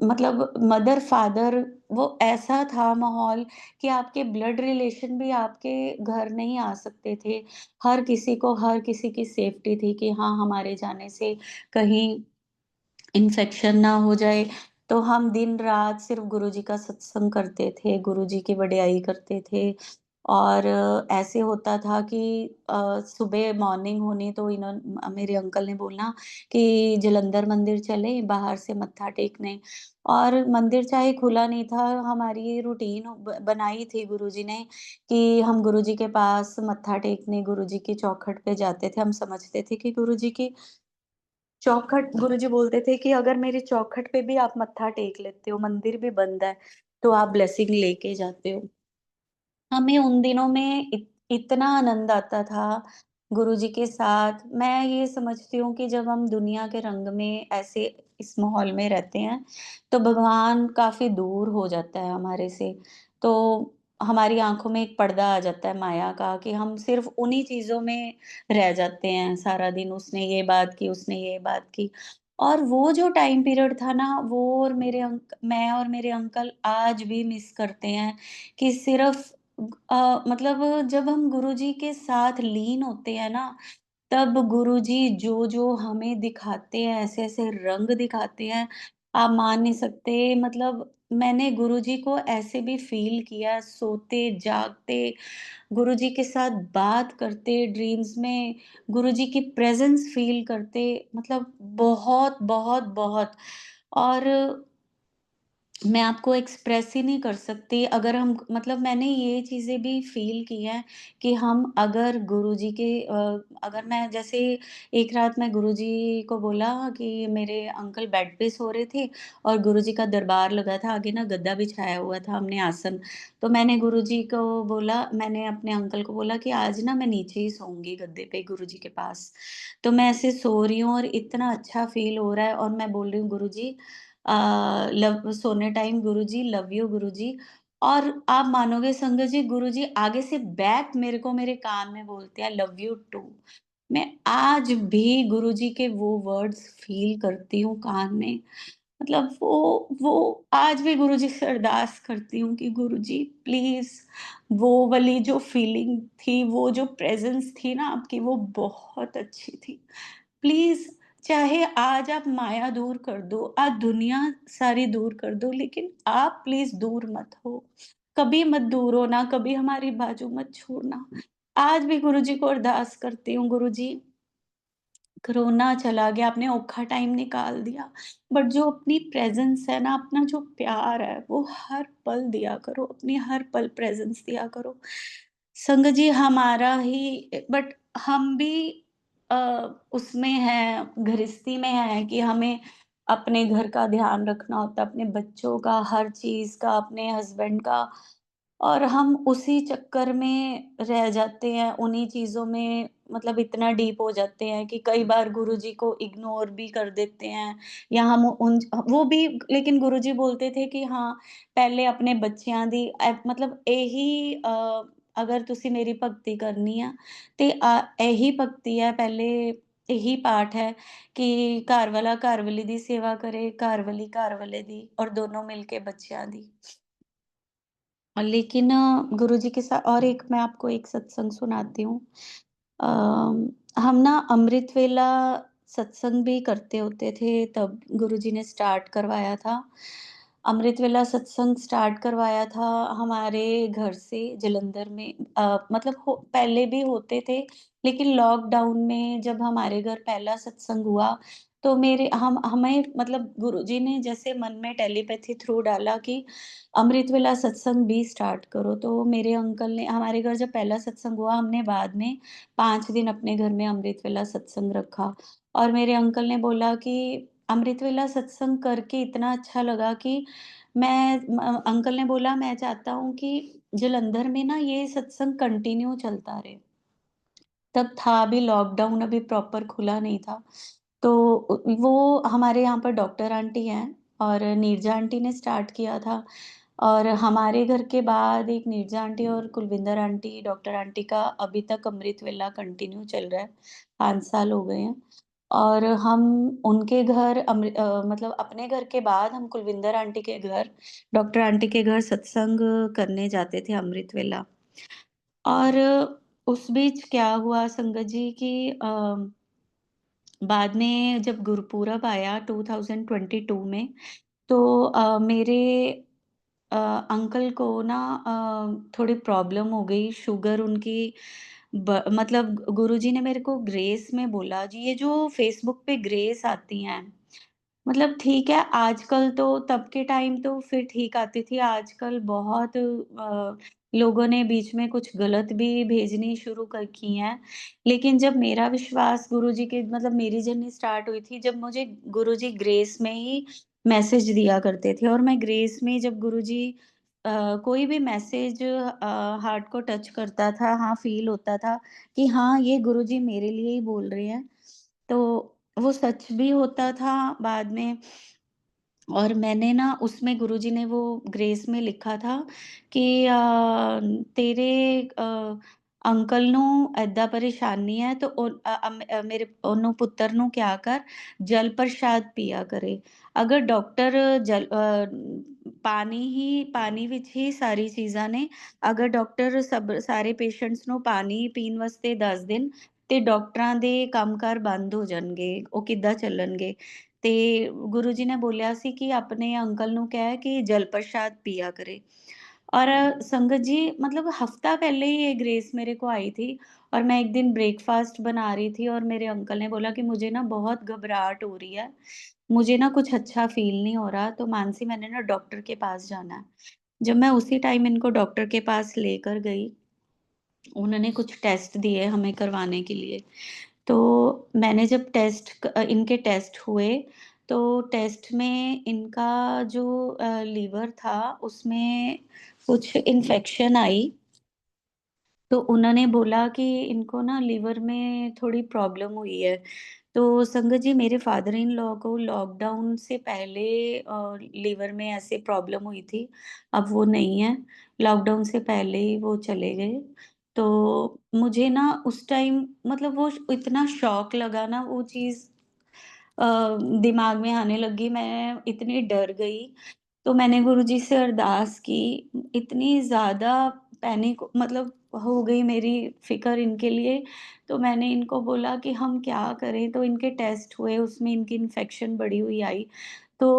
मतलब मदर-फ़ादर वो ऐसा था माहौल कि आपके ब्लड रिलेशन भी आपके घर नहीं आ सकते थे। हर किसी की सेफ्टी थी कि हाँ, हमारे जाने से कहीं इन्फेक्शन ना हो जाए, तो हम दिन-रात सिर्फ़ गुरुजी का सत्संग करते थे, गुरुजी की वडियाई करते थे। और ऐसे होता था कि सुबह मॉर्निंग होनी तो मेरे अंकल ने बोलना कि जालंधर मंदिर चलें, बाहर से मत्था टेकने। और मंदिर चाहे खुला नहीं था, हमारी रूटीन बनाई थी गुरुजी ने कि हम गुरुजी के पास मत्था टेकने, गुरुजी की चौखट पे जाते थे। हम समझते थे कि गुरुजी की गुरुजी बोलते थे कि अगर मेरी चौखट पे भी आप मत्था टेक लेते हो, मंदिर भी बंद है, तो आप ब्लेसिंग लेके जाते हो। हमें उन दिनों में इतना आनंद आता था गुरुजी के साथ। मैं ये समझती हूँ कि जब हम दुनिया के रंग में ऐसे इस माहौल में रहते हैं, तो भगवान काफ़ी दूर हो जाता है हमारे से। तो हमारी आँखों में एक पर्दा आ जाता है माया का कि हम सिर्फ़ उन्हीं चीज़ों में रह जाते हैं सारा दिन, उसने ये बात की, उसने ये बात की। और वो जो टाइम पीरियड था ना, वो और मैं और मेरे अंकल आज भी मिस करते हैं कि सिर्फ़ मतलब जब हम गुरुजी के साथ लीन होते हैं ना, तब गुरुजी जो-जो हमें दिखाते हैं, ऐसे-ऐसे रंग दिखाते हैं, आप मान नहीं सकते। मतलब मैंने गुरुजी को ऐसे भी फ़ील किया सोते-जागते, गुरुजी के साथ बात करते, ड्रीम्स में गुरुजी की प्रेज़ेंस फ़ील करते, मतलब बहुत, बहुत, बहुत। और मैं आपको एक्सप्रेस ही नहीं कर सकती अगर हम मतलब मैंने ये चीज़ें भी फ़ील की हैं कि हम अगर गुरुजी के अगर मैं जैसे एक रात मैं गुरुजी को बोला कि मेरे अंकल बेड पे सो रहे थे और गुरुजी का दरबार लगा था, आगे ना गद्दा बिछाया हुआ था हमने आसन। तो मैंने अपने अंकल को बोला कि आज ना मैं नीचे ही सोऊँगी गद्दे पे गुरुजी के पास। तो मैं ऐसे सो रही हूँ और इतना अच्छा फ़ील हो रहा है और मैं बोल रही हूँ गुरुजी अ, लव सोने टाइम गुरुजी लव यू गुरुजी। और आप मानोगे संगत जी गुरुजी आगे से बैक मेरे को मेरे कान में बोलते हैं लव यू टू। मैं आज भी गुरुजी के वो वर्ड्स फ़ील करती हूँ कान में। मतलब वो आज भी गुरुजी से अरदास करती हूँ कि गुरुजी प्लीज़ वो वाली जो फ़ीलिंग थी, वो जो प्रेज़ेंस थी ना आपकी वो बहुत अच्छी थी। प्लीज़ चाहे आज आप माया दूर कर दो, आज दुनिया सारी दूर कर दो, लेकिन आप प्लीज़ दूर मत हो। कभी मत दूर होना, कभी हमारी बाजू मत छोड़ना। आज भी गुरुजी को अरदास करती हूँ, गुरुजी कोरोना चला गया, आपने औखा टाइम निकाल दिया, बट जो अपनी प्रेज़ेंस है ना, अपना जो प्यार है, वो हर पल दिया करो, अपनी हर पल प्रेज़ेंस दिया करो। संगत जी हमारा ही बट हम भी अ, उसमें हैं, गृहस्थी में हैं कि हमें अपने घर का ध्यान रखना होता है, अपने बच्चों का, हर चीज़ का, अपने हस्बैंड का। और हम उसी चक्कर में रह जाते हैं, उन्हीं चीज़ों में मतलब इतना डीप हो जाते हैं कि कई बार गुरुजी को इग्नोर भी कर देते हैं या हम उन वो भी लेकिन गुरुजी बोलते थे कि हाँ, पहले अपने बच्चों दी मतलब ਇਹੀ अगर तुसी मेरी भगती करनी आ ते ਇਹੀ भगती है पहले यही पाठ है कि घर वाला घर वाली दी सेवा करे, घर वाले दी और दोनों मिलके बच्चों दी। लेकिन गुरुजी के साथ और एक मैं आपको एक सत्संग सुनाती हूँ। हम ना अमृत वेला सत्संग भी करते होते थे तब गुरुजी ने स्टार्ट करवाया था। अमृत वेला सत्संग स्टार्ट करवाया था हमारे घर से जालंधर में मतलब हो पहले भी होते थे लेकिन लॉकडाउन में जब हमारे घर पहला सत्संग हुआ, तो मेरे हम हमें मतलब गुरुजी ने जैसे मन में टेलीपैथी थ्रू डाला कि अमृत वेला सत्संग भी स्टार्ट करो। तो मेरे अंकल ने हमारे घर जब पहला सत्संग हुआ, हमने बाद में 5 दिन अपने घर में अमृत वेला सत्संग रखा। और मेरे अंकल ने बोला कि अमृत वेला सत्संग करके इतना अच्छा लगा कि अंकल ने बोला, मैं चाहता हूँ कि जालंधर में ना ये सत्संग कंटिन्यू चलता रहे। तब था अभी लॉकडाउन अभी प्रॉपर खुला नहीं था। तो वो हमारे यहाँ पर डॉक्टर आंटी हैं और नीरजा आंटी ने स्टार्ट किया था। और हमारे घर के बाद एक नीरजा आंटी और कुलविंदर आंटी, डॉक्टर आंटी का अभी तक अमृत वेला कंटिन्यू चल रहा है, 5 साल हो गए हैं। और हम उनके घर मतलब अपने घर के बाद हम कुलविंदर आंटी के घर, डॉक्टर आंटी के घर सत्संग करने जाते थे अमृत वेला। और उस बीच क्या हुआ संगत जी कि बाद में जब गुरुपूरब आया 2022 में, तो मेरे अ, अंकल को ना थोड़ी प्रॉब्लम हो गई, शुगर उनकी मतलब गुरुजी ने मेरे को ग्रेस में बोला जी, ये जो फेसबुक पे ग्रेस आती हैं, मतलब ठीक है, आजकल तो तब के टाइम तो फिर ठीक आती थी, आजकल बहुत लोगों ने बीच में कुछ गलत भी भेजनी शुरू कर की हैं। लेकिन जब मेरा विश्वास गुरुजी के मतलब मेरी जर्नी स्टार्ट हुई थी, जब मुझे गुरुजी ग्रेस में ही मैसेज दिया करते थे और मैं ग्रेस में जब गुरुजी कोई भी मैसेज हार्ट को टच करता था, हाँ, फ़ील होता था कि हाँ, ये गुरुजी मेरे लिए ही बोल रहे हैं। तो वो सच भी होता था बाद में। और मैंने ना उसमें गुरुजी ने वो ग्रेस में लिखा था कि तेरे अंकल ਨੂੰ ਏਦਾਂ ਪਰੇਸ਼ਾਨੀ ਹੈ तो ਮੇਰੇ ਉਹਨੂੰ ਪੁੱਤਰ ਨੂੰ ਕਿਆ ਕਰ जल प्रसाद पिया करे। अगर डॉक्टर ਪਾਣੀ ਵਿੱਚ ਹੀ ਸਾਰੀ ਚੀਜ਼ਾਂ ਨੇ। ਅਗਰ ਡਾਕਟਰ ਸਾਰੇ ਪੇਸ਼ੈਂਟਸ ਨੂੰ ਪਾਣੀ ਪੀਣ ਵਾਸਤੇ ਦੱਸ ਦੇਣ ਤੇ ਡਾਕਟਰਾਂ ਦੇ ਕੰਮਕਾਰ ਬੰਦ ਹੋ ਜਾਣਗੇ, ਉਹ ਕਿੱਦਾਂ ਚੱਲਣਗੇ। ਤੇ ਗੁਰੂ ਜੀ ਨੇ ਬੋਲਿਆ ਸੀ ਕਿ ਆਪਣੇ ਅੰਕਲ ਨੂੰ ਕਹਿ ਕਿ ਜਲ प्रसाद पिया करे। और संगत जी मतलब हफ्ता पहले ही ये ग्रेस मेरे को आई थी और मैं एक दिन ब्रेकफास्ट बना रही थी और मेरे अंकल ने बोला कि मुझे ना बहुत घबराहट हो रही है, मुझे ना कुछ अच्छा फील नहीं हो रहा, तो मानसी मैंने ना डॉक्टर के पास जाना है। जब मैं उसी टाइम इनको डॉक्टर के पास लेकर गई, उन्होंने कुछ टेस्ट दिए हमें करवाने के लिए। तो मैंने जब इनके टेस्ट हुए, तो टेस्ट में इनका जो लीवर था उसमें कुछ इन्फेक्शन आई। तो उन्होंने बोला कि इनको ना लिवर में थोड़ी प्रॉब्लम हुई है। तो संगत जी मेरे फादर इन लॉ को लॉकडाउन से पहले लिवर में ऐसे प्रॉब्लम हुई थी, अब वो नहीं है। लॉकडाउन से पहले ही वो चले गए। तो मुझे ना उस टाइम मतलब वो इतना शॉक लगा ना वो चीज़ अ, दिमाग में आने लगी, मैं इतनी डर गई। तो मैंने गुरुजी से अरदास की, इतनी ज़्यादा पैनिक मतलब हो गई मेरी फ़िक्र इनके लिए, तो मैंने इनको बोला कि हम क्या करें? तो इनके टेस्ट हुए, उसमें इनकी इन्फेक्शन बढ़ी हुई आई। तो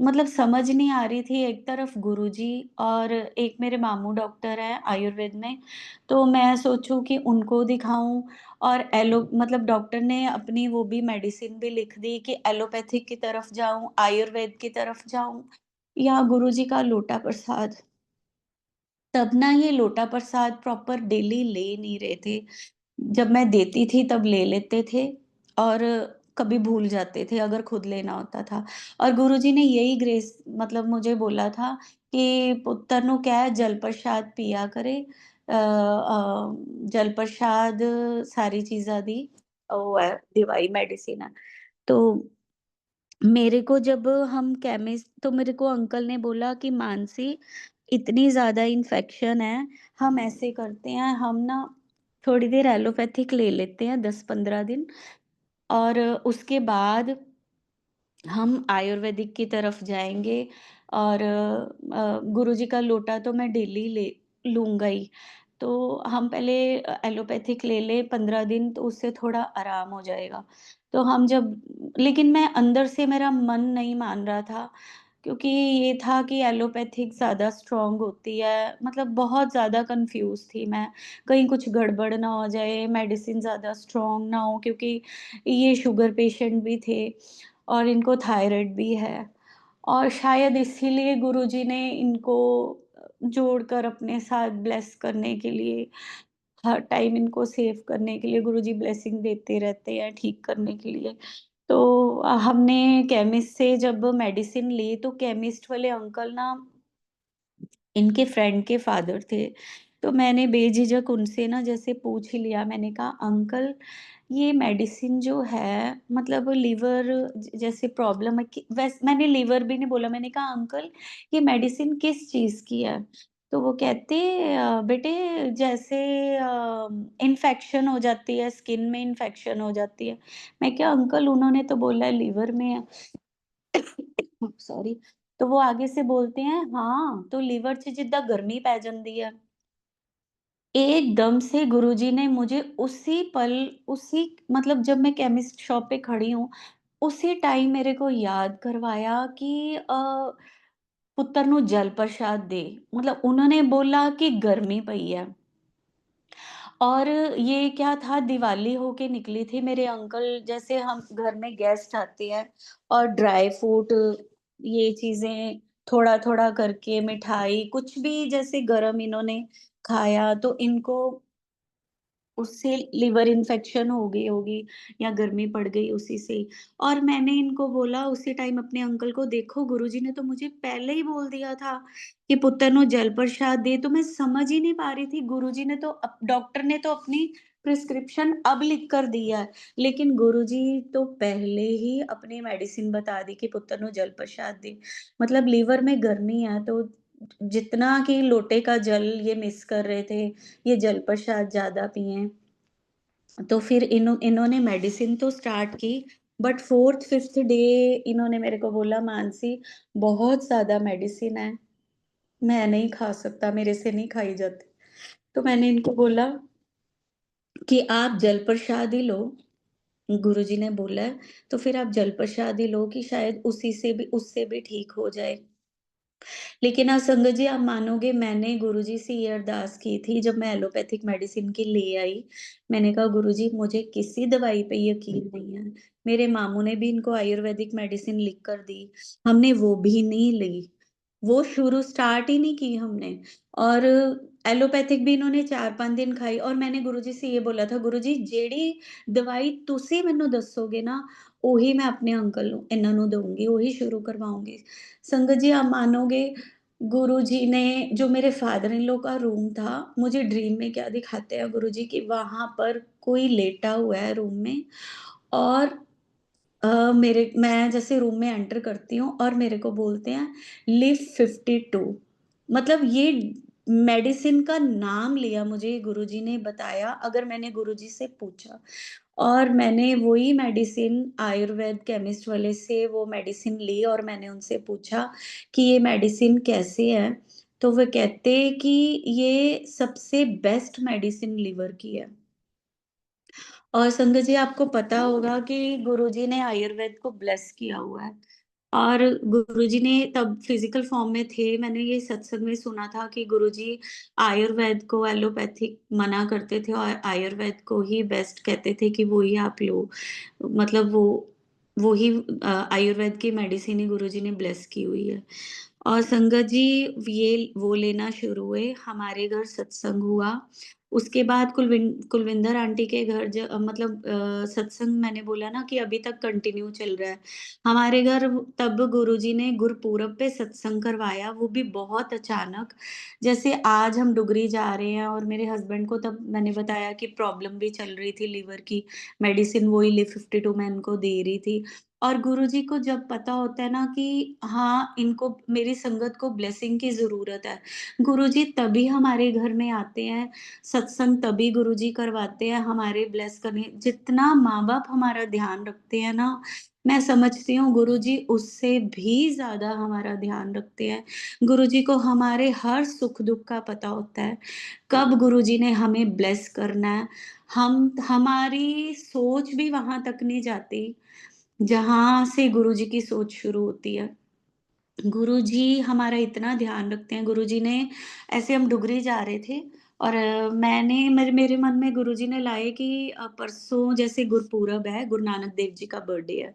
मतलब समझ नहीं आ रही थी, एक तरफ गुरुजी और एक मेरे मामू डॉक्टर हैं आयुर्वेद में, तो मैं सोचूँ कि उनको दिखाऊँ और एलो मतलब डॉक्टर ने अपनी वो भी मेडिसिन भी लिख दी कि एलोपैथिक की तरफ जाऊँ, आयुर्वेद की तरफ जाऊँ या गुरुजी का लोटा प्रसाद। तब ना ये लोटा प्रसाद प्रॉपर डेली ले नहीं रहे थे। जब मैं देती थी तब ले लेते थे और कभी भूल जाते थे अगर खुद लेना होता था। और गुरुजी ने यही ग्रेस मतलब मुझे बोला था कि पुत्तर ਨੂੰ ਕਹਿ जल प्रसाद पिया करे। जल प्रसाद सारी चीज़ां ਦੀ ਉਹ ਹੈ ਦਵਾਈ मेडिसिन है। तो मेरे को जब हम केमिस्ट तो मेरे को अंकल ने बोला कि मानसी इतनी ज़्यादा इन्फेक्शन है, हम ऐसे करते हैं, हम ना थोड़ी देर एलोपैथिक ले लेते हैं 10-15 दिन और उसके बाद हम आयुर्वेदिक की तरफ जाएँगे और गुरुजी का लोटा तो मैं डेली ले लूँगा ही। तो हम पहले एलोपैथिक ले लें 15 दिन तो उससे थोड़ा आराम हो जाएगा। तो हम जब लेकिन मैं अंदर से मेरा मन नहीं मान रहा था। क्योंकि ये था कि एलोपैथिक ज़्यादा स्ट्रॉन्ग होती है, मतलब बहुत ज़्यादा कन्फ्यूज़ थी मैं, कहीं कुछ गड़बड़ ना हो जाए, मेडिसिन ज़्यादा स्ट्रॉन्ग ना हो, क्योंकि ये शुगर पेशेंट भी थे और इनको थायराइड भी है। और शायद इसीलिए गुरुजी ने इनको जोड़कर अपने साथ ब्लेस करने के लिए, हर टाइम इनको सेव करने के लिए गुरुजी ब्लेसिंग देते रहते हैं ठीक करने के लिए। तो हमने केमिस्ट से जब मेडिसिन ली, तो केमिस्ट वाले अंकल ना इनके फ्रेंड के फादर थे। तो मैंने बेझिझक उनसे ना जैसे पूछ ही लिया, मैंने कहा अंकल, ये मेडिसिन जो है मतलब लिवर जैसे प्रॉब्लम है कि मैंने लिवर भी नहीं बोला, मैंने कहा अंकल, ये मेडिसिन किस चीज़ की है? तो वो कहते बेटे जैसे इन्फेक्शन हो जाती है, स्किन में इन्फेक्शन हो जाती है। मैं क्या अंकल, उन्होंने तो बोला है लिवर में है। सॉरी। तो वो आगे से बोलते हैं, हाँ तो लीवर 'ਚ जिद्दां गर्मी पै जांदी है। एकदम से गुरुजी ने मुझे उसी पल, उसी मतलब जब मैं केमिस्ट शॉप पे खड़ी हूँ, उसी टाइम मेरे को याद करवाया कि पुत्तर ਨੂੰ जल प्रसाद दे। मतलब उन्होंने बोला कि गर्मी पई है। और ये क्या था, दिवाली होके निकली थी, मेरे अंकल जैसे हम घर में गेस्ट आते हैं और ड्राई फ्रूट ये चीज़ें थोड़ा-थोड़ा करके मिठाई कुछ भी जैसे गरम इन्होंने खाया तो इनको उससे लिवर इन्फेक्शन हो गई होगी या गर्मी पड़ गई उसी से। और मैंने इनको बोला उसी टाइम अपने अंकल को, देखो गुरुजी ने तो मुझे पहले ही बोल दिया था कि पुत्र नु जल प्रसाद दे। तो मैं समझ ही नहीं पा रही थी, गुरुजी ने तो डॉक्टर ने तो अपनी प्रिस्क्रिप्शन अब लिख कर दी है, लेकिन गुरुजी तो पहले ही अपनी मेडिसिन बता दी कि पुत्र नु जल प्रसाद दे। मतलब लीवर में गर्मी है तो जितना कि लोटे का जल ये मिस कर रहे थे, ये जल प्रसाद ज़्यादा पिएँ। तो फिर इन्होंने मेडिसिन तो स्टार्ट की, बट 4th-5th डे इन्होंने मेरे को बोला, मानसी बहुत ज़्यादा मेडिसिन है, मैं नहीं खा सकता, मेरे से नहीं खाई जाती। तो मैंने इनको बोला कि आप जल प्रसाद ही लो, गुरुजी ने बोला है, तो फिर आप जल प्रसाद ही लो कि शायद उसी से भी उससे भी ठीक हो जाए। लेकिन संगत जी आप मानोगे, मैंने गुरुजी से ये अरदास की थी जब मैं एलोपैथिक मेडिसिन की ले आई। मैंने कहा गुरुजी मुझे किसी दवाई पे यकीन नहीं है। मेरे मामू ने भी इनको आयुर्वेदिक मेडिसिन लिख कर दी, हमने वो भी नहीं ली। वो शुरू स्टार्ट ही नहीं की हमने। और एलोपैथिक भी इन्होंने 4-5 दिन खाई और मैंने गुरुजी से ये बोला था, गुरुजी जेड़ी दवाई तुसी मैनू दसोगे ना, ਉਹੀ मैं अपने अंकल ਨੂੰ ਇਹਨਾਂ ਨੂੰ ਦਊਂਗੀ, ਉਹੀ शुरू करवाऊँगी। संगत जी आप मानोगे, गुरुजी ने जो मेरे फादर इन लॉ का रूम था, मुझे ड्रीम में क्या दिखाते हैं गुरुजी कि वहाँ पर कोई लेटा हुआ है रूम में और मेरे मैं जैसे रूम में एंटर करती हूँ और मेरे को बोलते हैं लिव 52। मतलब ये मेडिसिन का नाम लिया मुझे गुरुजी ने बताया, अगर मैंने गुरुजी से पूछा और मैंने वही मेडिसिन आयुर्वेद केमिस्ट वाले से वो मेडिसिन ली और मैंने उनसे पूछा कि ये मेडिसिन कैसी है? तो वो कहते कि ये सबसे बेस्ट मेडिसिन लिवर की है। और संगत जी आपको पता होगा कि गुरुजी ने आयुर्वेद को ब्लेस किया हुआ है। और गुरुजी ने तब फिजिकल फॉर्म में थे, मैंने ये सत्संग में सुना था कि गुरुजी आयुर्वेद को एलोपैथिक मना करते थे और आयुर्वेद को ही बेस्ट कहते थे कि वो ही आप लो। मतलब वो ही आयुर्वेद की मेडिसिन ही गुरुजी ने ब्लेस की हुई है। और संगत जी ये वो लेना शुरू हुए, हमारे घर सत्संग हुआ। उसके बाद कुलविंदर आंटी के घर मतलब सत्संग मैंने बोला ना कि अभी तक कंटिन्यू चल रहा है। हमारे घर तब गुरुजी ने गुरपुरब पे सत्संग करवाया, वो भी बहुत अचानक। जैसे आज हम डुगरी जा रहे हैं और मेरे हस्बैंड को तब मैंने बताया कि प्रॉब्लम भी चल रही थी लिवर की, मेडिसिन वही लिव 52 मैं इनको दे रही थी। और गुरुजी को जब पता होता है ना कि हाँ, इनको मेरी संगत को ब्लेसिंग की ज़रूरत है, गुरुजी तभी हमारे घर में आते हैं, सत्संग तभी गुरुजी करवाते हैं हमारे ब्लेस करने। जितना माँ-बाप हमारा ध्यान रखते हैं ना, मैं समझती हूँ गुरुजी उससे भी ज़्यादा हमारा ध्यान रखते हैं। गुरुजी को हमारे हर सुख-दुःख का पता होता है, कब गुरुजी ने हमें ब्लेस करना है। हम हमारी सोच भी वहाँ तक नहीं जाती, जहाँ से गुरुजी की सोच शुरू होती है। गुरुजी हमारा इतना ध्यान रखते हैं, गुरुजी ने ऐसे हम डुगरी जा रहे थे और मैंने मेरे मन में गुरुजी ने लाए कि परसों जैसे गुरपुरब है, गुरु नानक देव जी का बर्थडे है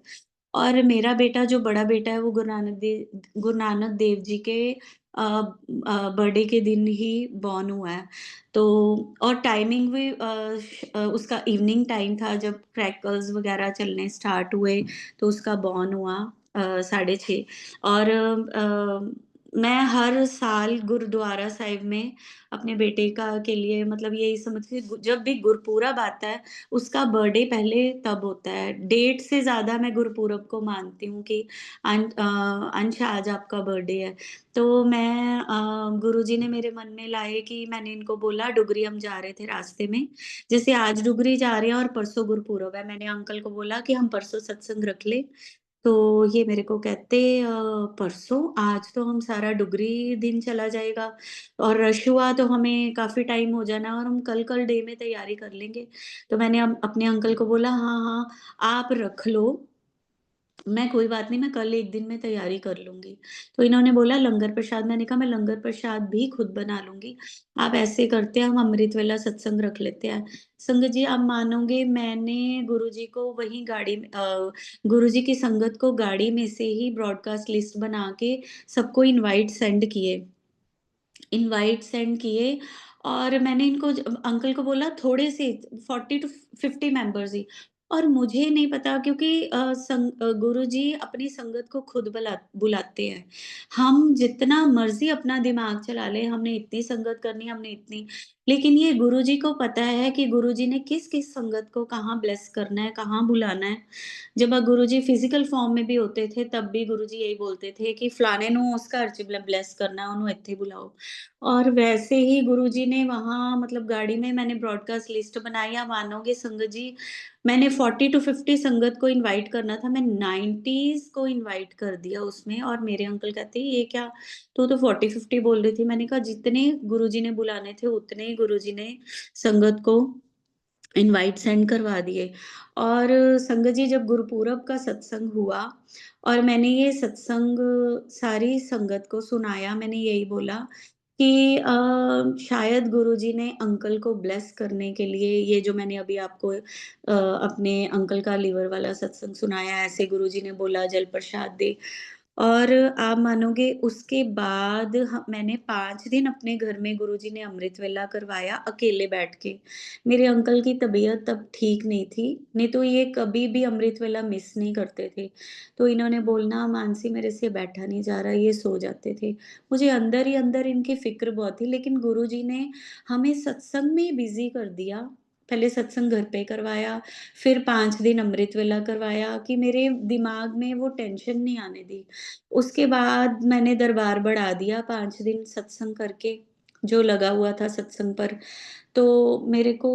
और मेरा बेटा जो बड़ा बेटा है वो गुरु नानक देव जी के बर्थडे के दिन ही बॉर्न हुआ है। तो और टाइमिंग भी उसका इवनिंग टाइम था जब क्रैकर्स वगैरह चलने स्टार्ट हुए, तो उसका बॉर्न हुआ 6:30 और मैं हर साल गुरुद्वारा साहिब में अपने बेटे का के लिए मतलब यही समझ के जब भी गुरपुरब आता है, उसका बर्थडे पहले तब होता है। डेट से ज़्यादा मैं गुरपुरब को मानती हूँ कि अंश आज आपका बर्थडे है। तो मैं गुरुजी ने मेरे मन में लाए कि मैंने इनको बोला डुगरी हम जा रहे थे रास्ते में, जैसे आज डुगरी जा रहे हैं और परसों गुरपुरब है। मैंने अंकल को बोला कि हम परसों सत्संग रख लें, तो ये मेरे को कहते परसों? आज तो हम सारा डुगरी दिन चला जाएगा और रश हुआ तो हमें काफ़ी टाइम हो जाना और हम कल डे में तैयारी कर लेंगे। तो मैंने अपने अंकल को बोला हाँ, हाँ, आप रख लो, मैं कोई बात नहीं मैं कल 1 दिन में तैयारी कर लूँगी। तो इन्होंने बोला लंगर प्रसाद, मैंने कहा मैं लंगर प्रसाद भी खुद बना लूँगी। आप ऐसे करते हैं हम अमृत वेला सत्संग रख लेते हैं। संगत जी आप मानोगे मैंने गुरुजी को वहीं गुरुजी की संगत को गाड़ी में से ही ब्रॉडकास्ट लिस्ट बना के सबको इनवाइट सेंड किए और मैंने इनको अंकल को बोला थोड़े से 40 टू 50 मेंबर्स ही और मुझे नहीं पता क्योंकि गुरुजी अपनी संगत को खुद बुलाते हैं। हम जितना मर्जी अपना दिमाग चला ले, हमने इतनी संगत करनी, हमने इतनी, लेकिन ये गुरुजी को पता है कि गुरुजी ने किस किस संगत को कहाँ ब्लेस करना है, कहाँ बुलाना है। जब गुरुजी फिजिकल फॉर्म में भी होते थे तब भी गुरुजी यही बोलते थे कि फलाने नु उसका अर्ज ब्लेस करना है, ਉਹਨੂੰ ਇੱਥੇ बुलाओ। और वैसे ही गुरुजी ने वहाँ मतलब गाड़ी में मैंने ब्रॉडकास्ट लिस्ट बनाई, आप मानोगे संगत जी, मैंने 40 टू 50 संगत को इनवाइट करना था, मैं 90s को इनवाइट कर दिया उसमें और मेरे अंकल कहते हैं, "ये क्या? तू तो 40-50 बोल रही थी।" मैंने कहा, "जितने गुरुजी ने बुलाने थे, उतने ही गुरुजी ने संगत को इनवाइट सेंड करवा दिए।" और संगत जी जब गुरुपूरब का सत्संग हुआ और मैंने ये सत्संग सारी संगत को सुनाया, मैंने यही बोला कि शायद गुरुजी ने अंकल को ब्लेस करने के लिए ये जो मैंने अभी आपको अपने अंकल का लिवर वाला सत्संग सुनाया, ऐसे गुरुजी ने बोला जल प्रसाद दे और आप मानोगे उसके बाद मैंने 5 दिन अपने घर में गुरुजी ने अमृत वेला करवाया अकेले बैठ के। मेरे अंकल की तबीयत तब ठीक नहीं थी, नहीं तो ये कभी भी अमृत वेला मिस नहीं करते थे। तो इन्होंने बोलना मानसी मेरे से बैठा नहीं जा रहा, ये सो जाते थे। मुझे अंदर ही अंदर इनकी फ़िक्र बहुत थी, लेकिन गुरुजी ने हमें सत्संग में बिज़ी कर दिया। पहले सत्संग घर पे करवाया, फिर 5 दिन अमृत वेला करवाया कि मेरे दिमाग में वो टेंशन नहीं आने दी। उसके बाद मैंने दरबार बढ़ा दिया 5 दिन सत्संग करके, जो लगा हुआ था सत्संग पर। तो मेरे को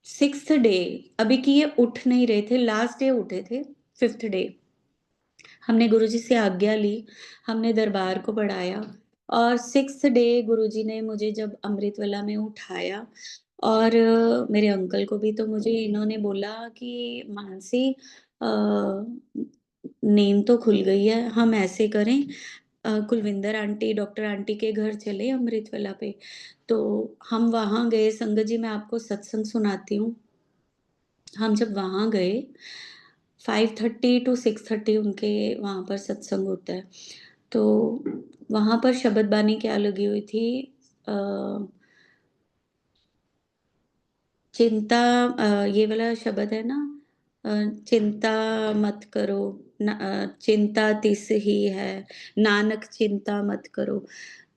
6th डे अभी कि ये उठ नहीं रहे थे, लास्ट डे उठे थे, 5th डे हमने गुरुजी से आज्ञा ली, हमने दरबार को बढ़ाया और 6th डे गुरुजी ने मुझे जब अमृतवेला में उठाया और मेरे अंकल को भी तो मुझे इन्होंने बोला कि मानसी नींद तो खुल गई है, हम ऐसे करें कुलविंदर आंटी, डॉक्टर आंटी के घर चले अमृतवेला पे। तो हम वहाँ गए, संगत जी मैं आपको सत्संग सुनाती हूँ। हम जब वहाँ गए 5:30 टू 6:30 उनके वहाँ पर सत्संग होता है। तो वहाँ पर शबद बानी क्या लगी हुई थी अ, चिंता ये वाला शब्द है ना अ, चिंता मत करो चिंता तिस ही है, नानक चिंता मत करो।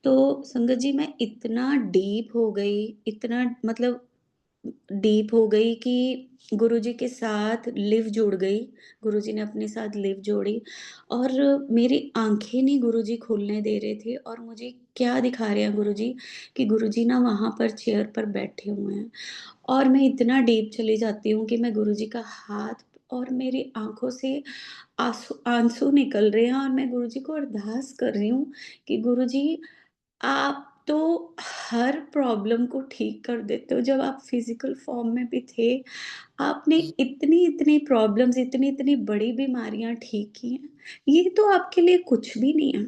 तो संगत जी मैं इतना डीप हो गई, इतना मतलब डीप हो गई कि गुरुजी के साथ लिव जुड़ गई। गुरुजी ने अपने साथ लिव जोड़ी और मेरी आँखें नहीं गुरुजी खोलने दे रहे थे और मुझे क्या दिखा रहे हैं गुरुजी कि गुरुजी ना वहाँ पर चेयर पर बैठे हुए हैं और मैं इतना डीप चली जाती हूँ कि मैं गुरुजी का हाथ और मेरी आँखों से आँसू आँसू निकल रहे हैं और मैं गुरुजी को अरदास कर रही हूँ कि गुरुजी आप तो हर प्रॉब्लम को ठीक कर देते हो। जब आप फिज़िकल फ़ॉर्म में भी थे, आपने इतनी-इतनी प्रॉब्लम्स, इतनी-इतनी बड़ी बीमारियाँ ठीक की हैं। ये तो आपके लिए कुछ भी नहीं है।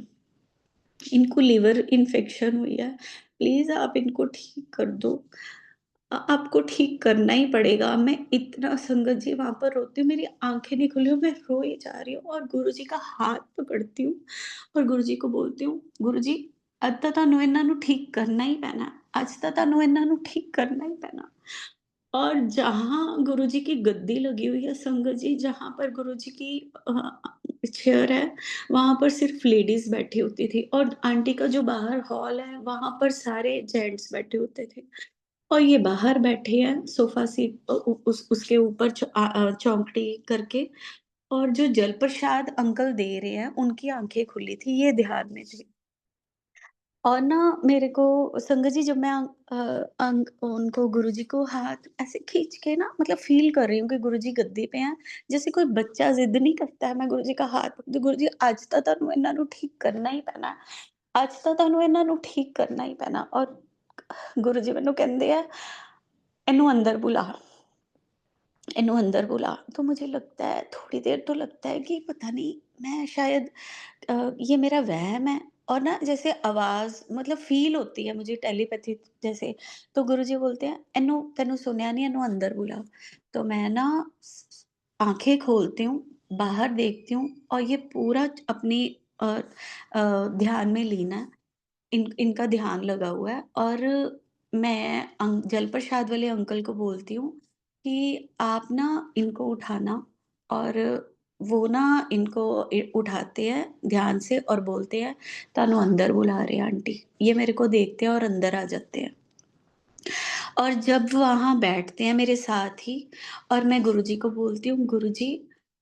इनको लिवर इन्फेक्शन हुई है, प्लीज़ आप इनको ठीक कर दो। आपको ठीक करना ही पड़ेगा। मैं इतना संगत जी वहाँ पर रोती हूँ, मेरी आँखें नहीं खुली और मैं रोए जा रही हूँ और गुरुजी का हाथ पकड़ती हूँ और गुरुजी को बोलती हूँ, "गुरुजी, ਅੱਜ ਤਾਂ ਤੁਹਾਨੂੰ ਇਹਨਾਂ ਨੂੰ ਠੀਕ करना ही पैना है। ਅੱਜ ਤਾਂ ਤੁਹਾਨੂੰ ਇਹਨਾਂ ਨੂੰ ठीक करना ही पैना।" और जहाँ गुरुजी की गद्दी लगी हुई है संगत जी, जहाँ पर गुरुजी की चेयर है, वहाँ पर सिर्फ़ लेडीज़ बैठी होती थी और आंटी का जो बाहर हॉल है, वहाँ पर सारे जेंट्स बैठे होते थे। और ये बाहर बैठे हैं सोफ़ा सीट उसके ऊपर चौकड़ी करके, और जो जल प्रसाद अंकल दे रहे हैं, उनकी आँखें खुली थी, ये ध्यान में थे। और ना मेरे को संगत जी, जब मैं उनको गुरुजी को हाथ ऐसे खींच के ना मतलब फ़ील कर रही हूँ कि गुरुजी गद्दी पे हैं, जैसे कोई बच्चा ज़िद नहीं करता है, मैं गुरुजी का हाथ पकड़ी, "गुरुजी, ਅੱਜ ਤਾਂ ਤੁਹਾਨੂੰ ਇਹਨਾਂ ਨੂੰ ठीक करना ही पैना है। ਅੱਜ ਤਾਂ ਤੁਹਾਨੂੰ ਇਹਨਾਂ ਨੂੰ ठीक करना ही पैना।" और गुरुजी ਮੈਨੂੰ ਕਹਿੰਦੇ ਆ, "ਇਹਨੂੰ ਅੰਦਰ बुला, इन्हें अंदर बुला।" तो मुझे लगता है, थोड़ी देर तो लगता है कि पता नहीं, मैं शायद ये मेरा वहम है। और ना जैसे आवाज़ मतलब फ़ील होती है मुझे टेलीपैथी जैसे। तो गुरुजी बोलते हैं, "इन्हू तेनू सुनया नहीं, इन्हू अंदर बुला।" तो मैं ना आँखें खोलती हूँ, बाहर देखती हूँ और ये पूरा अपनी अ ध्यान में लीन है। इनका ध्यान लगा हुआ है और मैं जल प्रसाद वाले अंकल को बोलती हूँ कि आप ना इनको उठाना। और वो ना इनको उठाते हैं ध्यान से और बोलते हैं, "तानू अंदर बुला रहे हैं आंटी।" ये मेरे को देखते हैं और अंदर आ जाते हैं। और जब वहाँ बैठते हैं मेरे साथ ही, और मैं गुरुजी को बोलती हूँ, "गुरुजी,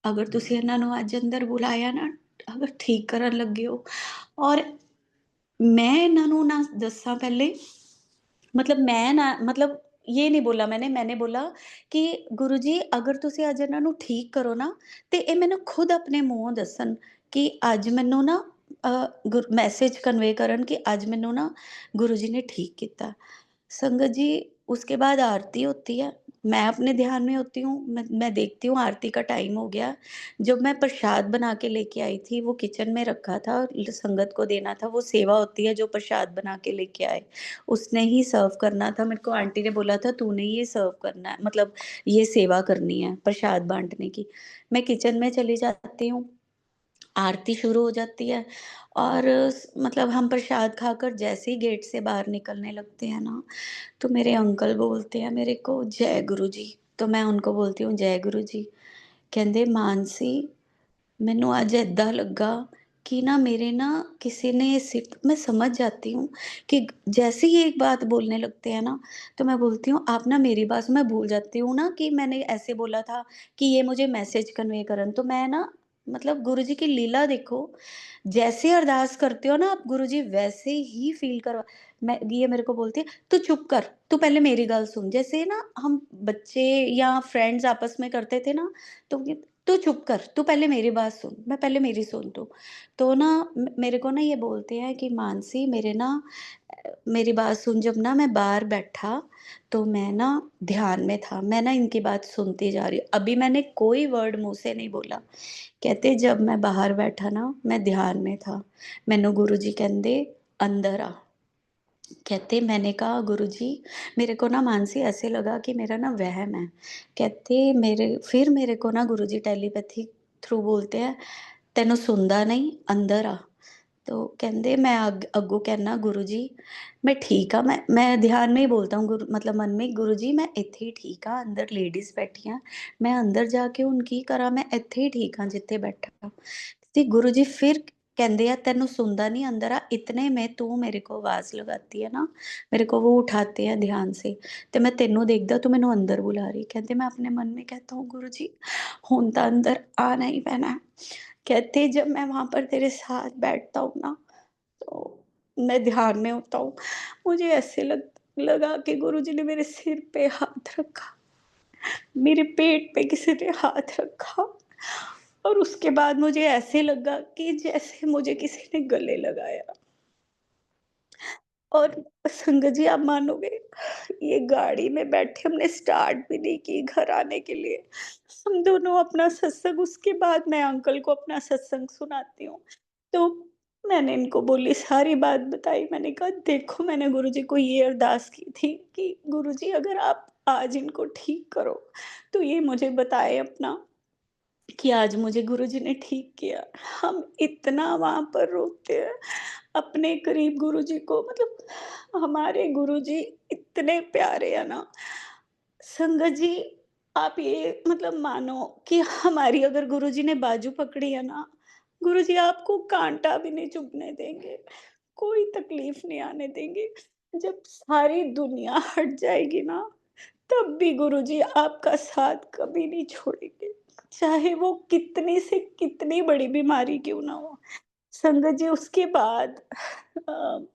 अगर ਤੁਸੀਂ ਇਹਨਾਂ ਨੂੰ ਅੱਜ ਅੰਦਰ ਬੁਲਾਇਆ ਨਾ, ਅਗਰ ਠੀਕ ਕਰਨ ਲੱਗੇ ਹੋ।" और मैं ਇਹਨਾਂ ਨੂੰ ਨਾ ਦੱਸਾਂ ਪਹਿਲੇ, मतलब मैं ना मतलब ये नहीं बोला मैंने बोला कि गुरुजी, अगर ਤੁਸੀਂ ਅੱਜ ਇਹਨਾਂ ਨੂੰ ਠੀਕ ਕਰੋ ਨਾ, ਤੇ ਇਹ ਮੈਨੂੰ ਖੁਦ ਆਪਣੇ ਮੂੰਹੋਂ ਦੱਸਣ ਕਿ ਅੱਜ ਮੈਨੂੰ ਨਾ ਮੈਸੇਜ ਕਨਵੇ ਕਰਨ कि आज ਮੈਨੂੰ ना गुरुजी ने ठीक ਕੀਤਾ। संगत जी, उसके बाद आरती होती है, मैं अपने ध्यान में होती हूँ, मैं देखती हूँ आरती का टाइम हो गया। जब मैं प्रसाद बना के लेके आई थी, वो किचन में रखा था, संगत को देना था, वो सेवा होती है जो प्रसाद बना के लेके आए, उसने ही सर्व करना था। मेरे को आंटी ने बोला था, तूने ये सर्व करना है, मतलब ये सेवा करनी है प्रसाद बांटने की। मैं किचन में चली जाती हूँ, आरती शुरू हो जाती है और मतलब हम प्रसाद खाकर जैसे ही गेट से बाहर निकलने लगते हैं ना, तो मेरे अंकल बोलते हैं मेरे को, "जय गुरु जी।" तो मैं उनको बोलती हूँ, "जय गुरु जी।" कहते, "मानसी, ਮੈਨੂੰ ਅੱਜ ਏਦਾਂ ਲੱਗਾ कि ना मेरे ना किसी ने सिर।" मैं समझ जाती हूँ कि जैसे ही एक बात बोलने लगते हैं ना, तो मैं बोलती हूँ, "आप ना मेरी बात।" मैं भूल जाती हूँ ना कि मैंने ऐसे बोला था कि ये मुझे मैसेज कन्वे करन। तो मैं ना मतलब गुरु जी की लीला देखो, जैसे अरदास करते हो ना आप, गुरु जी वैसे ही फ़ील करवा। मैं ये मेरे को बोलती है, "तू चुप कर, तू पहले मेरी गल सुन।" जैसे ना हम बच्चे या फ्रेंड्स आपस में करते थे ना, तो ये, "तू चुप कर, तू पहले मेरी बात सुन, मैं पहले मेरी सुन तू।" तो ना मेरे को ना ये बोलते हैं कि मानसी, मेरे ना मेरी बात सुन। जब ना मैं बाहर बैठा, तो मैं ना ध्यान में था, मैं ना इनकी बात सुनती जा रही हूँ, अभी मैंने कोई वर्ड मुंह से नहीं बोला। कहते, जब मैं बाहर बैठा ना, मैं ध्यान में था, मैनू गुरु जी कहते, अंदर आ। कहते, मैंने कहा, गुरुजी, मेरे को ना मानसी ऐसे लगा कि मेरा ना वहम है। कहते, मेरे को ना गुरुजी टेलीपैथी थ्रू बोलते हैं, तेनू सुनदा नहीं, अंदर आ। तो कहते, मैं अग्गों कहना, गुरुजी, मैं ठीक हाँ। मैं ध्यान में ही बोलता हूँ, गुरु मतलब मन में, गुरुजी मैं इत्थे ही ठीक हाँ, अंदर लेडीज़ बैठियां, मैं अंदर जाके ਹੁਣ ਕੀ ਕਰਾਂ, मैं ਇੱਥੇ ही ठीक हाँ जिथे बैठा। ਤੇ गुरु जी फिर कहते हैं, तेनू सुनदा नहीं, अंदर आ। इतने में तू मेरे को आवाज़ लगाती है ना, मेरे को वो उठाते हैं ध्यान से, तो मैं तेनू देखदा, तू मैनू अंदर बुला रही। कहते, मैं अपने मन में कहता हूँ, गुरु जी हुण तो अंदर आना ही पैना है। कहते, जब मैं वहाँ पर तेरे साथ बैठता हूँ ना, तो मैं ध्यान में होता हूँ, मुझे ऐसे लगा कि गुरु जी ने मेरे सिर पे हाथ रखा, मेरे पेट पे किसी ने हाथ रखा, और उसके बाद मुझे ऐसे लगा कि जैसे मुझे किसी ने गले लगाया। और संगत जी आप मानोगे, ये गाड़ी में बैठे हमने स्टार्ट भी नहीं की घर आने के लिए। हम दोनों अपना सत्संग, उसके बाद मैं अंकल को अपना सत्संग सुनाती हूँ। तो मैंने इनको बोली, सारी बात बताई। मैंने कहा देखो, मैंने गुरुजी को ये अरदास की थी कि गुरुजी अगर आप आज इनको ठीक करो, तो ये मुझे बताएँ अपना कि आज मुझे गुरुजी ने ठीक किया। हम इतना वहाँ पर रोते हैं, अपने करीब गुरुजी को, मतलब हमारे गुरुजी इतने प्यारे हैं ना। संगत जी, आप ये मतलब मानो कि हमारी अगर गुरुजी ने बाजू पकड़ी है ना, गुरुजी आपको काँटा भी नहीं चुभने देंगे, कोई तकलीफ नहीं आने देंगे। जब सारी दुनिया हट जाएगी ना, तब भी गुरुजी आपका साथ कभी नहीं छोड़ेंगे, चाहे वो कितनी से कितनी बड़ी बीमारी क्यों ना हो। संगत जी, उसके बाद अ,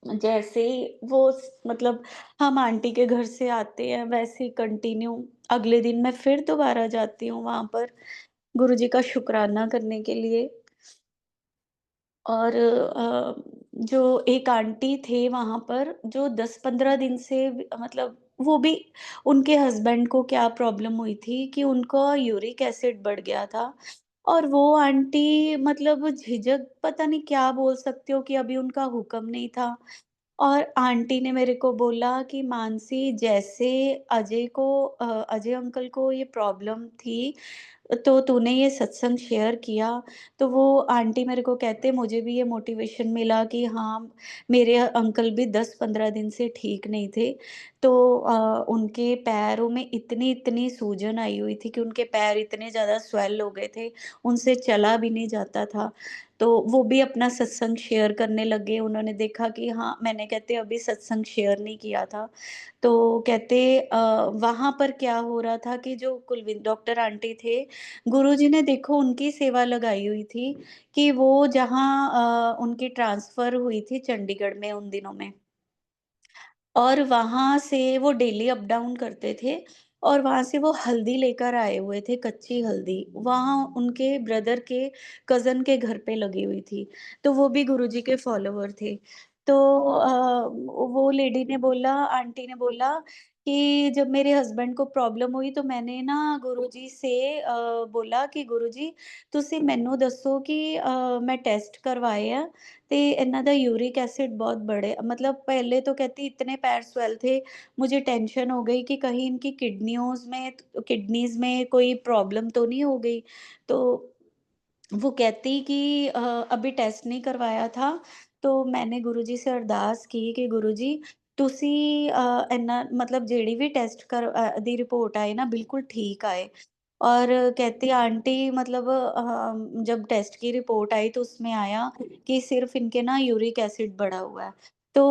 जैसे वो मतलब हम आंटी के घर से आते हैं, वैसे ही कंटिन्यू अगले दिन मैं फिर दोबारा जाती हूँ वहाँ पर गुरुजी का शुक्राना करने के लिए। और जो एक आंटी थे वहाँ पर, जो 10-15 दिन से मतलब वो भी, उनके हस्बैंड को क्या प्रॉब्लम हुई थी कि उनका यूरिक एसिड बढ़ गया था। और वो आंटी मतलब झिझक, पता नहीं क्या बोल सकते हो, कि अभी उनका हुक्म नहीं था। और आंटी ने मेरे को बोला कि मानसी, जैसे अजय अंकल को ये प्रॉब्लम थी, तो तूने ये सत्संग शेयर किया, तो वो आंटी मेरे को कहते, मुझे भी ये मोटिवेशन मिला कि हाँ, मेरे अंकल भी 10-15 दिन से ठीक नहीं थे। तो उनके पैरों में इतनी-इतनी सूजन आई हुई थी कि उनके पैर इतने ज़्यादा स्वेल हो गए थे, उनसे चला भी नहीं जाता था। तो वो भी अपना सत्संग शेयर करने लगे। उन्होंने देखा कि हाँ, मैंने कहते अभी सत्संग शेयर नहीं किया था। तो कहते वहाँ पर क्या हो रहा था कि जो कुलविंद डॉक्टर आंटी थे, गुरुजी ने देखो उनकी सेवा लगाई हुई थी कि वो जहाँ उनकी ट्रांसफ़र हुई थी चंडीगढ़ में उन दिनों में, और वहाँ से वो डेली अप डाउन करते थे, और वहाँ से वो हल्दी लेकर आए हुए थे, कच्ची हल्दी। वहाँ उनके ब्रदर के कज़न के घर पे लगी हुई थी, तो वो भी गुरुजी के फॉलोवर थे। तो वो लेडी ने बोला, आंटी ने बोला कि जब मेरे हस्बैंड को प्रॉब्लम हुई, तो मैंने ना गुरुजी से बोला कि गुरुजी, ਤੁਸੀਂ ਮੈਨੂੰ ਦੱਸੋ कि मैं टेस्ट करवाए हैं, ते इन्हां दा यूरिक एसिड बहुत बढ़े, मतलब पहले तो कहती इतने पैर स्वेल थे, मुझे टेंशन हो गई कि कहीं इनकी किडनीज़ में कोई प्रॉब्लम तो नहीं हो गई। तो वो कहती कि अभी टेस्ट नहीं करवाया था, तो मैंने गुरुजी से अरदास की कि गुरुजी, ਤੁਸੀਂ इन्ना मतलब ਜਿਹੜੀ ਵੀ टेस्ट ਦੀ रिपोर्ट आए ना, बिल्कुल ठीक आए। और कहती आंटी, मतलब जब टेस्ट की रिपोर्ट आई, तो उसमें आया कि सिर्फ़ इनके ना यूरिक एसिड बढ़ा हुआ है। तो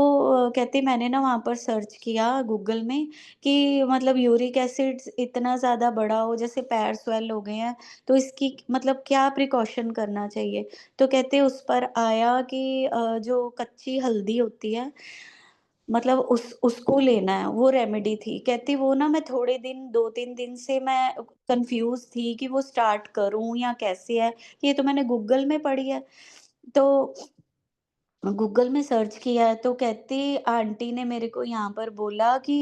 कहती मैंने ना वहाँ पर सर्च किया गूगल में कि मतलब यूरिक एसिड इतना ज़्यादा बढ़ा हो, जैसे पैर स्वेल हो गए हैं, तो इसकी मतलब क्या प्रिकॉशन करना चाहिए? तो कहते उस पर आया कि जो कच्ची हल्दी होती है, मतलब उसको लेना है, वो रेमेडी थी। कहती वो ना मैं थोड़े दिन 2-3 दिन से मैं कन्फ्यूज़ थी कि वो स्टार्ट करूँ या कैसे है? ये तो मैंने गूगल में पढ़ी है। तो गूगल में सर्च किया है, तो कहती आंटी ने मेरे को यहाँ पर बोला कि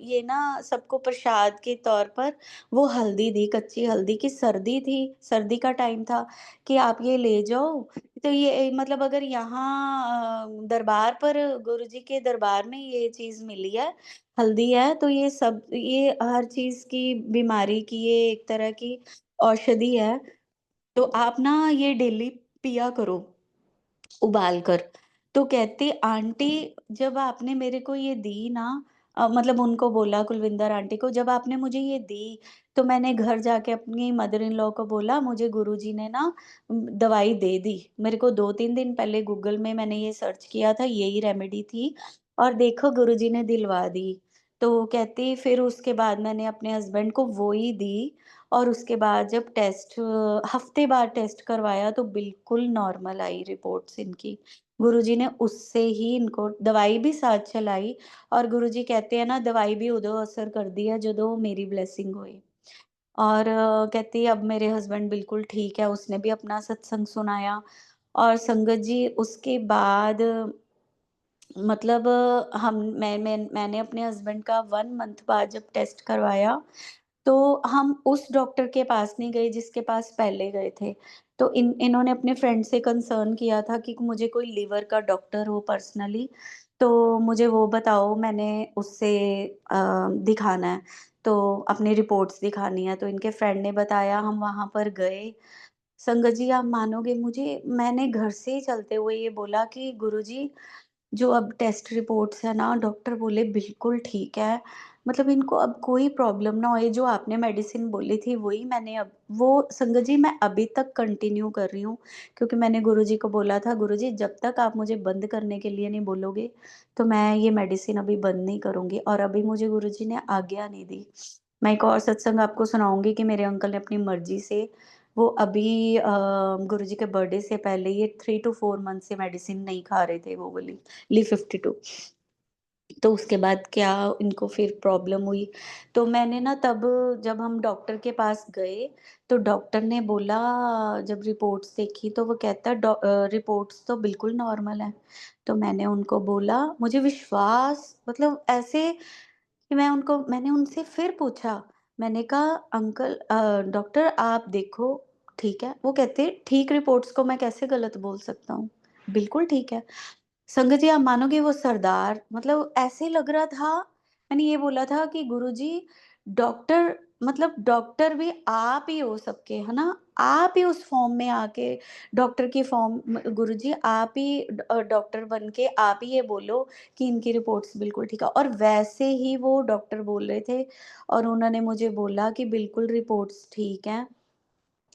ये ना सबको प्रसाद के तौर पर वो हल्दी दी, कच्ची हल्दी की, सर्दी थी, सर्दी का टाइम था, कि आप ये ले जाओ। तो ये मतलब अगर यहाँ दरबार पर, गुरुजी के दरबार में ये चीज़ मिली है, हल्दी है, तो ये हर चीज़ की बीमारी की ये एक तरह की औषधि है, तो आप ना ये डेली पिया करो। उबाल कर। तो कहती आंटी, जब आपने मेरे को ये दी ना, मतलब उनको बोला कुलविंदर आंटी को, जब आपने मुझे ये दी, तो मैंने घर जाके अपनी मदर इन लॉ को बोला, मुझे गुरुजी ने ना दवाई दे दी। मेरे को 2-3 दिन पहले गूगल में मैंने ये सर्च किया था, यही रेमेडी थी, और देखो गुरुजी ने दिलवा दी। तो कहती फिर उसके बाद मैंने अपने हस्बैंड को वो ही दी, और उसके बाद जब हफ्ते बाद टेस्ट करवाया, तो बिल्कुल नॉर्मल आई रिपोर्ट्स इनकी। गुरुजी ने उससे ही इनको दवाई भी साथ चलाई, और गुरुजी कहते हैं ना, दवाई भी उਦੋਂ असर करदी है ਜਦੋਂ मेरी ब्लेसिंग होए। और कहती है अब मेरे हस्बैंड बिल्कुल ठीक है, उसने भी अपना सत्संग सुनाया। और संगत जी, उसके बाद मतलब मैंने अपने हस्बैंड का 1 मंथ बाद जब टेस्ट करवाया, तो हम उस डॉक्टर के पास नहीं गए जिसके पास पहले गए थे। तो इन्होंने अपने फ्रेंड से कंसर्न किया था कि मुझे कोई लिवर का डॉक्टर हो पर्सनली, तो मुझे वो बताओ, मैंने उससे दिखाना है, तो अपनी रिपोर्ट्स दिखानी है। तो इनके फ्रेंड ने बताया, हम वहाँ पर गए। संगत जी, आप मानोगे, मैंने घर से ही चलते हुए ये बोला कि गुरुजी, जो अब टेस्ट रिपोर्ट्स है ना, डॉक्टर बोले बिल्कुल ठीक है। मतलब इनको अब कोई प्रॉब्लम ना होए, जो आपने मेडिसिन बोली थी वही मैंने अब वो संगत जी मैं अभी तक कंटिन्यू कर रही हूँ। क्योंकि मैंने गुरुजी को बोला था, गुरुजी जब तक आप मुझे बंद करने के लिए नहीं बोलोगे, तो मैं ये मेडिसिन अभी बंद नहीं करूँगी। और अभी मुझे गुरुजी ने आज्ञा नहीं दी। मैं एक और सत्संग आपको सुनाऊँगी कि मेरे अंकल ने अपनी मर्ज़ी से, वो अभी गुरुजी के बर्थडे से पहले ये 3 टू 4 मंथ से मेडिसिन नहीं खा रहे थे, वो वाली ली-52। तो उसके बाद क्या इनको फिर प्रॉब्लम हुई, तो मैंने ना तब, जब हम डॉक्टर के पास गए, तो डॉक्टर ने बोला, जब रिपोर्ट्स देखी तो वो कहता है, रिपोर्ट्स तो बिल्कुल नॉर्मल है। तो मैंने उनको बोला, मुझे विश्वास मतलब ऐसे कि मैंने उनसे फिर पूछा, मैंने कहा, अंकल डॉक्टर आप देखो, ठीक है? वो कहते, ठीक रिपोर्ट्स को मैं कैसे गलत बोल सकता हूँ? बिल्कुल ठीक है। संगत जी, आप मानोगे, वो सरदार मतलब ऐसे लग रहा था, मैंने ये बोला था कि गुरुजी, डॉक्टर मतलब डॉक्टर भी आप ही हो सबके, है ना? आप ही उस फ़ॉर्म में आके, डॉक्टर की फ़ॉर्म म गुरुजी आप ही डॉक्टर बन के आप ही ये बोलो कि इनकी रिपोर्ट्स बिल्कुल ठीक है। और वैसे ही वो डॉक्टर बोल रहे थे, और उन्होंने मुझे बोला कि बिल्कुल रिपोर्ट्स ठीक हैं।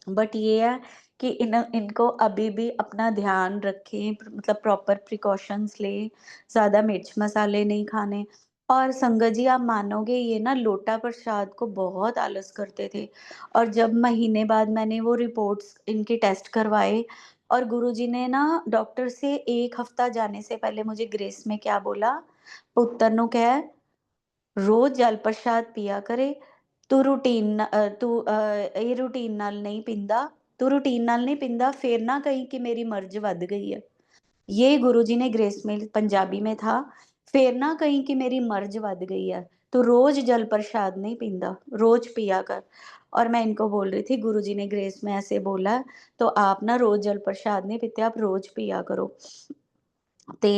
बट ये है कि इनको अभी भी अपना ध्यान रखें, मतलब प्रॉपर प्रिकॉशंस लें, ज़्यादा मिर्च मसाले नहीं खाने। और संगत जी, आप मानोगे, ये ना लोटा प्रसाद को बहुत आलस करते थे। और जब महीने बाद मैंने वो रिपोर्ट्स इनके टेस्ट करवाए, और गुरुजी ने ना डॉक्टर से 1 हफ्ता जाने से पहले मुझे ग्रेस में क्या बोला, पुत्तर नु कह, ਰੋਜ਼ ਜਲ ਪ੍ਰਸ਼ਾਦ ਪਿਆ ਕਰੇ, ਇਹ ਰੂਟੀਨ ਨਾਲ ਨਹੀਂ ਪੀਂਦਾ, ਤੂੰ ਰੂਟੀਨ ਨਾਲ नहीं पींदा, फिर ना कहीं कि मेरी मर्ज ਵੱਧ गई है। ये गुरुजी ने ग्रेस में पंजाबी में था, फिर ना कहीं कि मेरी मर्ज ਵੱਧ गई है, तो रोज जल प्रसाद नहीं पींदा, रोज पिया कर। और मैं इनको बोल रही थी, गुरुजी ने ग्रेस में ऐसे बोला है, तो आप ना रोज जल प्रसाद नहीं पीते, आप रोज पिया करो। ते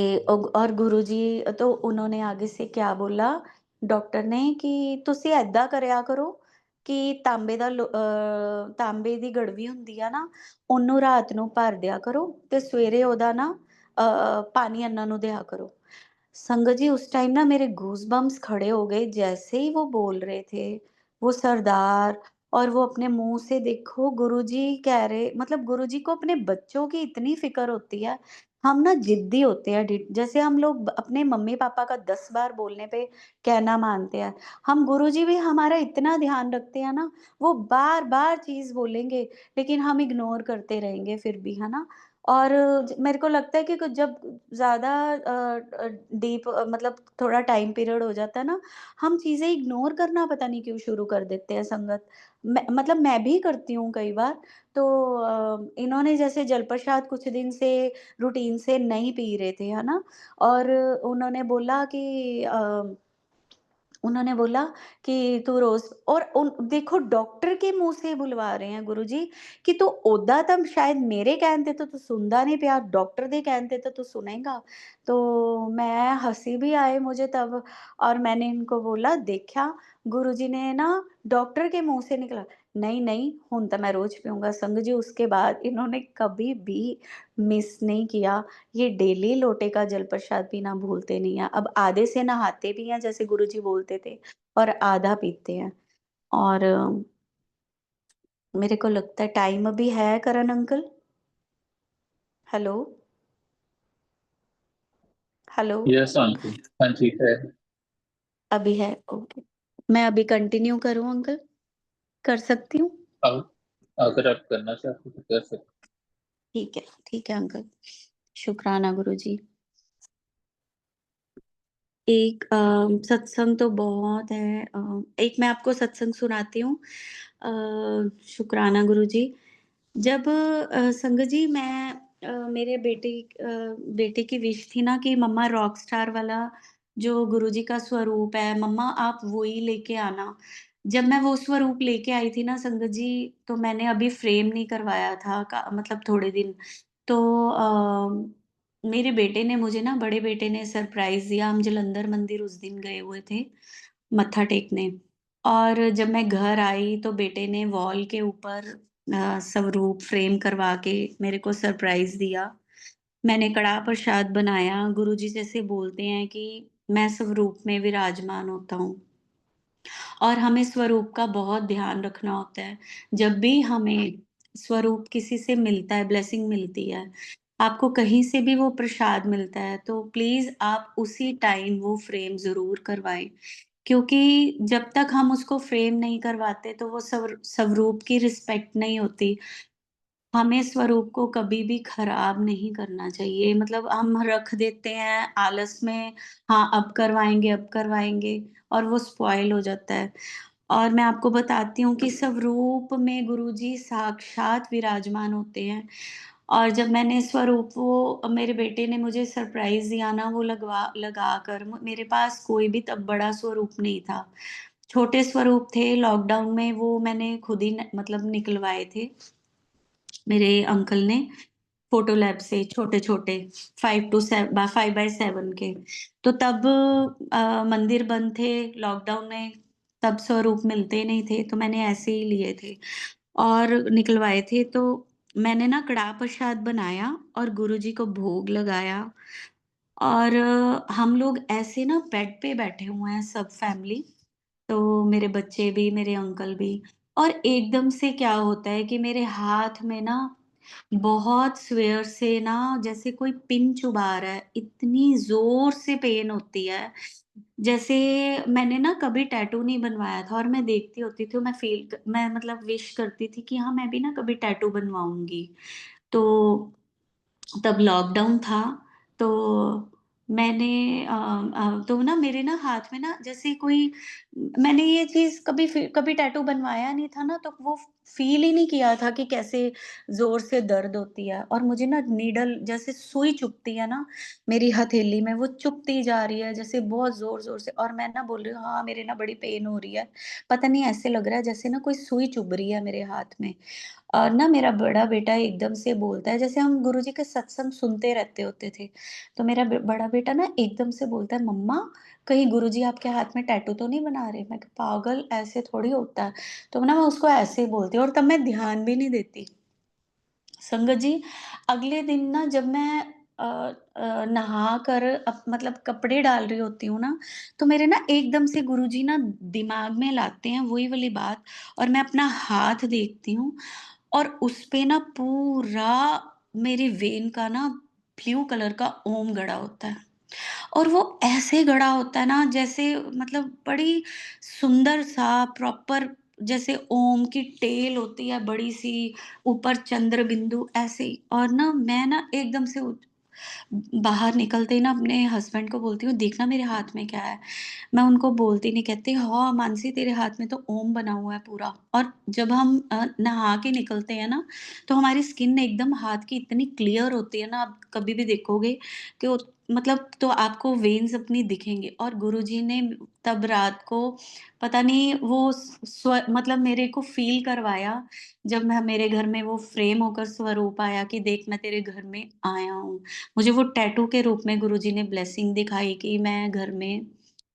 और गुरुजी तो उन्होंने आगे से क्या बोला, डॉक्टर ने, कि ਤੁਸੀਂ ਏਦਾਂ ਕਰਿਆ ਕਰੋ ਕਿ ਤਾਂਬੇ ਦੀ ਗੜਵੀ ਹੁੰਦੀ ਆ ਨਾ, ਉਹਨੂੰ ਰਾਤ ਨੂੰ ਭਰ ਦਿਆ ਕਰੋ ਤੇ ਸਵੇਰੇ ਉਹਦਾ ਨਾ पानी अन्ना ਨੂੰ ਦਿਆ ਕਰੋ। संगत जी, उस टाइम ना मेरे गूज़बम्प्स खड़े हो गए, जैसे ही वो बोल रहे थे, वो सरदार। और वो अपने मुँह से देखो, गुरुजी कह रहे, मतलब गुरुजी को अपने बच्चों की इतनी फ़िक्र होती है। हम ना ज़िद्दी होते हैं, जैसे हम लोग अपने मम्मी-पापा का 10 बार बोलने पे कहना मानते हैं। हम गुरुजी भी हमारा इतना ध्यान रखते हैं ना, वो बार-बार चीज़ बोलेंगे, लेकिन हम इग्नोर करते रहेंगे फिर भी, है ना? और मेरे को लगता है कि कुछ जब ज़्यादा डीप मतलब थोड़ा टाइम पीरियड हो जाता है ना, हम चीज़ें इग्नोर करना पता नहीं क्यों शुरू कर देते हैं संगत। मैं भी करती हूँ कई बार। तो इन्होंने जैसे जलप्रसाद कुछ दिन से रूटीन से नहीं पी रहे थे, है ना? और उन्होंने बोला कि उन्होंने बोला कि तू रोज़, और उन देखो, डॉक्टर के मुँह से बुलवा रहे हैं गुरुजी कि तू ओदा ਤਾਂ शायद मेरे कहण ते तो तू सुनदा नहीं पिया, डॉक्टर दे कहण ते तो तू सुनेगा। तो मैं हँसी भी आए मुझे तब। और मैंने इनको बोला, देखा, गुरुजी ने ना डॉक्टर के मुँह से निकला, नहीं, नहीं हुण तां मैं रोज़ पीऊँगा। संगत जी, उसके बाद इन्होंने कभी भी मिस नहीं किया। ये डेली लोटे का जल प्रसाद पीना भूलते नहीं हैं। अब आधे से नहाते भी हैं जैसे गुरुजी बोलते थे, और आधा पीते हैं। और मेरे को लगता है टाइम अभी है, Karan uncle? Hello? Hello? Yes aunty. हाँ जी है। अभी है, ओके। मैं अभी कंटिन्यू करूँ अंकल? कर सकती हूँ? अब अगर आप करना चाहते हो तो कर सकते ठीक है अंकल। शुक्राना गुरुजी। एक सत्संग तो बहुत है, एक मैं आपको सत्संग सुनाती हूँ। शुक्राना गुरुजी। जब संगत जी, मैं मेरे बेटे की विश थी ना कि मम्मा रॉक स्टार वाला जो गुरुजी का स्वरूप है, मम्मा आप वो ही लेके आना। जब मैं वो स्वरूप लेके आई थी ना संगत जी, तो मैंने अभी फ्रेम नहीं करवाया था का मतलब थोड़े दिन। तो मेरे बेटे ने मुझे ना बड़े बेटे ने सरप्राइज़ दिया, हम जालंधर मंदिर उस दिन गए हुए थे, मत्था टेकने। और जब मैं घर आई तो बेटे ने वॉल के ऊपर स्वरूप फ्रेम करवा के मेरे को सरप्राइज़ दिया। मैंने कड़ाह प्रसाद बनाया, गुरुजी जैसे बोलते हैं कि मैं स्वरूप में विराजमान होता हूँ और हमें स्वरूप का बहुत ध्यान रखना होता है। जब भी हमें स्वरूप किसी से मिलता है, ब्लेसिंग मिलती है, आपको कहीं से भी वो प्रसाद मिलता है, तो प्लीज़ आप उसी टाइम वो फ्रेम ज़रूर करवाएँ। क्योंकि जब तक हम उसको फ्रेम नहीं करवाते, तो वो स्वरूप की रिस्पेक्ट नहीं होती। हमें स्वरूप को कभी भी खराब नहीं करना चाहिए। मतलब हम रख देते हैं आलस में, हाँ, अब करवाएँगे और वो स्पॉइल हो जाता है। और मैं आपको बताती हूँ कि स्वरूप में गुरुजी साक्षात विराजमान होते हैं। और जब मैंने स्वरूप वो मेरे बेटे ने मुझे सरप्राइज़ दिया ना वो लगाकर मेरे पास कोई भी तब बड़ा स्वरूप नहीं था। छोटे स्वरूप थे, लॉकडाउन में वो मैंने खुद ही न मतलब निकलवाए थे। मेरे अंकल ने फोटो लैब से छोटे-छोटे 5 बाय 7 के। तो तब मंदिर बंद थे लॉकडाउन में, तब स्वरूप मिलते नहीं थे, तो मैंने ऐसे ही लिए थे और निकलवाए थे। तो मैंने ना कड़ाह प्रसाद बनाया और गुरुजी को भोग लगाया और हम लोग ऐसे ना बेड पे बैठे हुए हैं सब फैमिली, तो मेरे बच्चे भी, मेरे अंकल भी और एकदम से क्या होता है कि मेरे हाथ में ना बहुत स्वेयर से ना जैसे कोई पिन चुभा रहा है, इतनी ज़ोर से पेन होती है। जैसे मैंने ना कभी टैटू नहीं बनवाया था और मैं देखती होती थी, मैं मतलब विश करती थी कि हाँ, मैं भी ना कभी टैटू बनवाऊँगी। तो तब लॉकडाउन था, तो मैंने तो ना मेरे ना हाथ में ना जैसे कोई मैंने ये चीज़ कभी टैटू बनवाया नहीं था ना, तो वो फ़ील ही नहीं किया था कि कैसे ज़ोर से दर्द होती है और मुझे ना नीडल जैसे सुई चुभती है ना, मेरी हथेली में वो चुभती जा रही है जैसे बहुत ज़ोर-ज़ोर से और मैं ना बोल रही हूँ, हाँ, मेरे ना बड़ी पेन हो रही है। पता नहीं ऐसे लग रहा है जैसे ना कोई सुई चुभ रही है मेरे हाथ में। और ना मेरा बड़ा बेटा एकदम से बोलता है जैसे हम गुरुजी के सत्संग सुनते रहते होते थे, तो मेरा बड़ा बेटा ना एकदम से बोलता है, मम्मा कहीं गुरुजी आपके हाथ में टैटू तो नहीं बना रहे? मैं कहा पागल ऐसे थोड़ी होता है। तो ना मैं उसको ऐसे ही बोलती हूँ और तब मैं ध्यान भी नहीं देती। संगत जी, अगले दिन ना जब मैं नहा कर मतलब कपड़े डाल रही होती हूँ ना, तो मेरे ना एकदम से गुरुजी ना दिमाग में लाते हैं वही वाली बात और मैं अपना हाथ देखती हूँ और उसपे ना पूरा मेरी वेन का ना ब्लू कलर का ओम गड़ा होता है। और वो ऐसे गढ़ा होता है ना जैसे मतलब बड़ी सुंदर सा प्रॉपर जैसे ओम की टेल होती है बड़ी सी ऊपर चंद्र बिंदु ऐसे ही और ना मैं ना एकदम से बाहर निकलते ही ना अपने हस्बैंड को बोलती हूँ देखना मेरे हाथ में क्या है। मैं उनको बोलती नहीं कहती हाँ मानसी तेरे हाथ में तो ओम बना हुआ है पूरा और जब हम नहा के निकलते हैं ना तो हमारी स्किन एकदम हाथ की इतनी क्लियर होती है ना आप कभी भी देखोगे कि मतलब तो आपको वेन्स अपनी दिखेंगे और गुरुजी ने तब रात को पता नहीं वो मतलब मेरे को फील करवाया जब मैं मेरे घर में वो फ्रेम होकर स्वरूप आया कि देख मैं तेरे घर में आया हूँ। मुझे वो टैटू के रूप में गुरुजी ने ब्लेसिंग दिखाई कि मैं घर में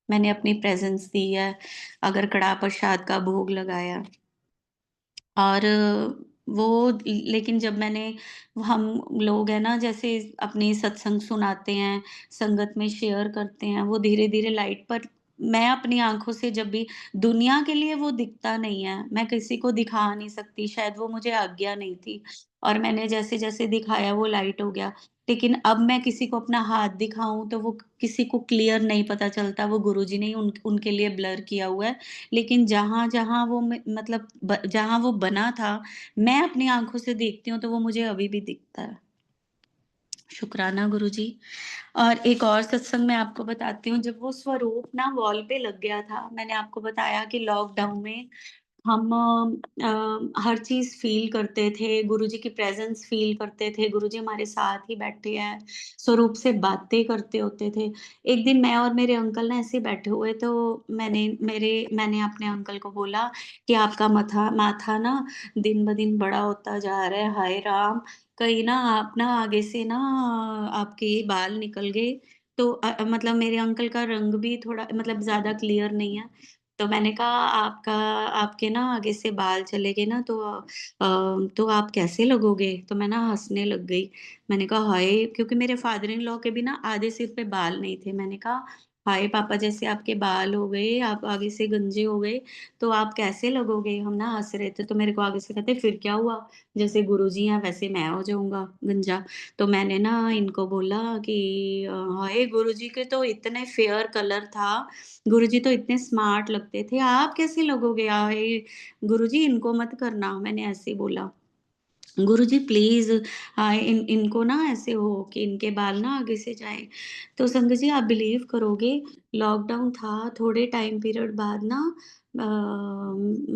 मैंने अपनी प्रेज़ेंस दी है, अगर कड़ाह प्रसाद का भोग लगाया। और वो लेकिन जब मैंने हम लोग हैं ना जैसे अपनी सत्संग सुनाते हैं, संगत में शेयर करते हैं, वो धीरे-धीरे लाइट पर मैं अपनी आँखों से जब भी दुनिया के लिए वो दिखता नहीं है, मैं किसी को दिखा नहीं सकती, शायद वो मुझे आज्ञा नहीं थी और मैंने जैसे-जैसे दिखाया वो लाइट हो गया। लेकिन अब मैं किसी को अपना हाथ दिखाऊँ तो वो किसी को क्लियर नहीं पता चलता, वो गुरुजी ने ही उनके लिए ब्लर किया हुआ है। लेकिन जहाँ-जहाँ वो मतलब जहाँ वो बना था, मैं अपनी आँखों से देखती हूँ तो वो मुझे अभी भी दिखता है। शुक्राना गुरुजी। और एक और सत्संग मैं आपको बताती हूँ, जब वो स्वरूप ना वॉल पे लग गया था, मैंने आपको बताया कि लॉकडाउन में हम हर चीज़ फ़ील करते थे, गुरुजी की प्रेज़ेंस फ़ील करते थे, गुरुजी हमारे साथ ही बैठे हैं, स्वरूप से बातें करते होते थे। एक दिन मैं और मेरे अंकल ना ऐसे ही बैठे हुए तो मैंने अपने अंकल को बोला कि आपका माथा माथा ना दिन-ब-दिन बड़ा होता जा रहा है, हाय राम! कहीं ना आप ना आगे से ना आपके बाल निकल गए। तो मतलब मेरे अंकल का रंग भी थोड़ा मतलब ज़्यादा क्लियर नहीं है। तो मैंने कहा आपके ना आगे से बाल चले गए ना तो आप कैसे लगोगे? तो मैं ना हँसने लग गई। मैंने कहा हाय! क्योंकि मेरे फादर इन लॉ के भी ना आधे सिर पे बाल नहीं थे। मैंने कहा हाय पापा जैसे आपके बाल हो गए, आप आगे से गंजे हो गए, तो आप कैसे लगोगे? हम ना हँस रहे थे तो मेरे को आगे से कहते फिर क्या हुआ? जैसे गुरुजी हैं वैसे मैं हो जाऊँगा गंजा। तो मैंने ना इनको बोला कि हाय गुरुजी के तो इतने फेयर कलर था, गुरुजी तो इतने स्मार्ट लगते थे, आप कैसे लगोगे? गुरुजी इनको मत करना, मैंने ऐसे ही बोला। गुरुजी प्लीज़ इनको ना ऐसे हो कि इनके बाल ना आगे से जाएँ। तो संगत जी आप बिलीव करोगे लॉकडाउन था, थोड़े टाइम पीरियड बाद ना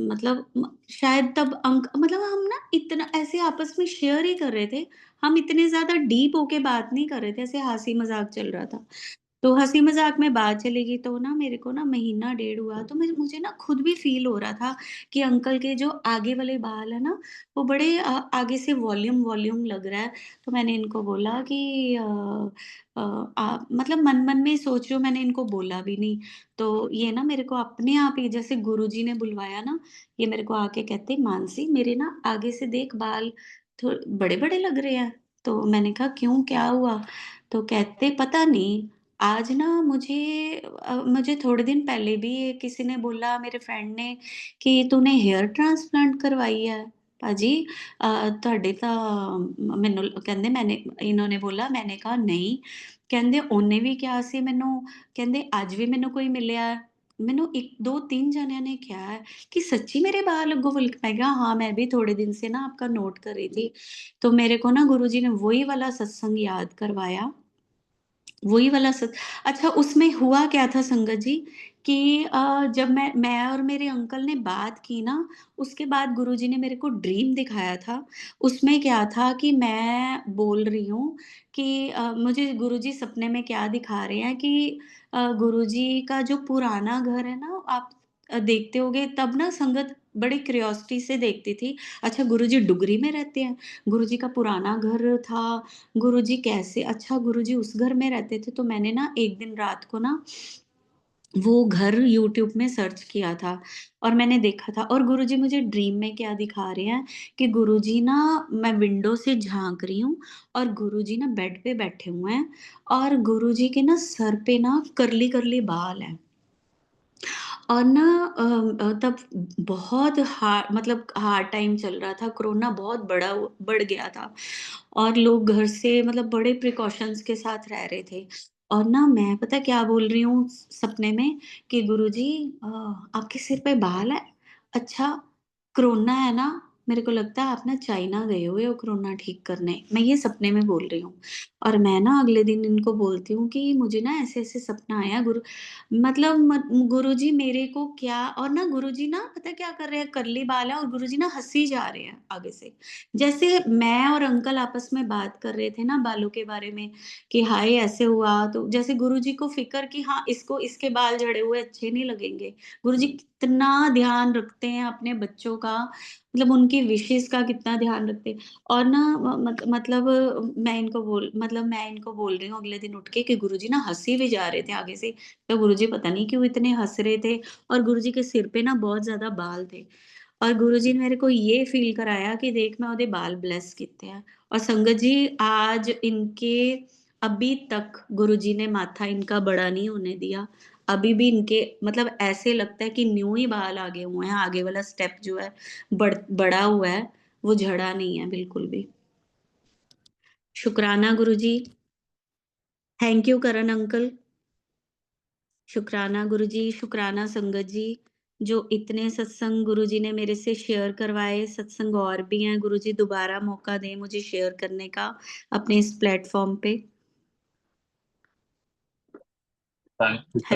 मतलब शायद तब मतलब हम ना इतना ऐसे आपस में शेयर ही कर रहे थे। हम इतने ज़्यादा डीप होके बात नहीं कर रहे थे, ऐसे हँसी-मज़ाक चल रहा था। तो हँसी-मज़ाक में बात चलेगी तो ना मेरे को ना महीना डेढ़ हुआ तो मुझे ना खुद भी फ़ील हो रहा था कि अंकल के जो आगे वाले बाल हैं ना, वो बड़े आगे से वॉल्यूम वॉल्यूम लग रहा है। तो मैंने इनको बोला कि मतलब मन-मन में ही सोच रही हूँ, मैंने इनको बोला भी नहीं। तो ये ना मेरे को अपने आप ही जैसे गुरुजी ने बुलवाया ना, ये मेरे को आके कहते, "मानसी मेरे ना आगे से देख बाल थो बड़े-बड़े लग रहे हैं।" तो मैंने कहा, "क्यों क्या हुआ?" तो कहते, "पता नहीं आज ना मुझे थोड़े दिन पहले भी किसी ने बोला मेरे फ्रेंड ने कि तूने हेयर ट्रांसप्लांट करवाई है पाजी ਤੁਹਾਡੇ ਤਾਂ ਮੈਨੂੰ ਕਹਿੰਦੇ मैंने इन्होंने बोला मैंने कहा नहीं ਕਹਿੰਦੇ ਉਹਨੇ ਵੀ ਕਿਹਾ ਸੀ ਮੈਨੂੰ ਕਹਿੰਦੇ ਅੱਜ ਵੀ ਮੈਨੂੰ ਕੋਈ ਮਿਲਿਆ ਮੈਨੂੰ 1 2 3 जनिया ने किया है कि सच्ची मेरे बाल अग्गों मैं कहा हाँ मैं भी थोड़े दिन से ना आपका नोट कर रही थी तो मेरे को ना गुरुजी ने वही वाला सत्संग याद करवाया वही वाला सच अच्छा उसमें हुआ क्या था संगत जी कि जब मैं और मेरे अंकल ने बात की ना, उसके बाद गुरुजी ने मेरे को ड्रीम दिखाया था। उसमें क्या था कि मैं बोल रही हूँ कि मुझे गुरुजी सपने में क्या दिखा रहे हैं कि गुरुजी का जो पुराना घर है ना, आप देखते होंगे तब ना संगत बड़ी क्यूरियोसिटी से देखती थी। अच्छा गुरुजी डुगरी में रहते हैं, गुरुजी का पुराना घर था गुरुजी कैसे अच्छा गुरुजी उस घर में रहते थे, तो मैंने ना एक दिन रात को ना वो घर यूट्यूब में सर्च किया था और मैंने देखा था और गुरुजी मुझे ड्रीम में क्या दिखा रहे हैं कि गुरुजी ना मैं विंडो से झाँक रही हूँ और गुरुजी ना बेड पे बैठे हुए हैं और गुरुजी के ना सर पे ना कर्ली-कर्ली बाल हैं। और ना तब बहुत मतलब हार्ड टाइम चल रहा था, कोरोना बहुत बढ़ गया था और लोग घर से मतलब बड़े प्रिकॉशंस के साथ रह रहे थे। और ना मैं पता है क्या बोल रही हूँ सपने में कि गुरुजी आपके सिर पे बाल है? अच्छा, कोरोना है ना? मेरे को लगता है आप ना चाइना गए हुए हो कोरोना ठीक करने। मैं ये सपने में बोल रही हूँ। और मैं ना अगले दिन इनको बोलती हूँ कि मुझे ना ऐसे-ऐसे सपना आया मतलब गुरुजी मेरे को क्या और ना गुरुजी ना पता है क्या कर रहे हैं कर्ली बाल है और गुरुजी ना हँसी जा रहे हैं आगे से। जैसे मैं और अंकल आपस में बात कर रहे थे ना बालों के बारे में कि हाय ऐसे हुआ तो जैसे गुरुजी को फ़िक्र कि हाँ, इसको इसके बाल झड़े हुए अच्छे नहीं लगेंगे। गुरुजी कितना ध्यान रखते हैं अपने बच्चों का, मतलब उनकी विशेज़ का कितना ध्यान रखते हैं। और ना मतलब मैं इनको बोल रही हूँ अगले दिन उठ के कि गुरुजी ना हँसी भी जा रहे थे आगे से तो गुरुजी पता नहीं क्यों इतने हँस रहे थे और गुरुजी के सिर पे ना बहुत ज़्यादा बाल थे और गुरुजी ने मेरे को ये फ़ील कराया कि देख मैं ओहदे बाल ब्लेस कीते हैं और संगत जी आज इनके अभी तक गुरुजी ने माथा इनका बड़ा नहीं होने दिया। अभी भी इनके मतलब ऐसे लगता है कि न्यू ही बाल आगे हुए हैं, आगे वाला स्टेप जो है बड़ा हुआ है, वो झड़ा नहीं है बिल्कुल भी। शुक्राना गुरुजी, थैंक यू करण अंकल। शुक्राना गुरुजी, शुक्राना संगत जी, जो इतने सत्संग गुरुजी ने मेरे से शेयर करवाए, सत्संग और भी हैं, गुरुजी दोबारा मौका दें मुझे शेयर करने का अपने इस प्लेटफ़ॉर्म पे। Thank you.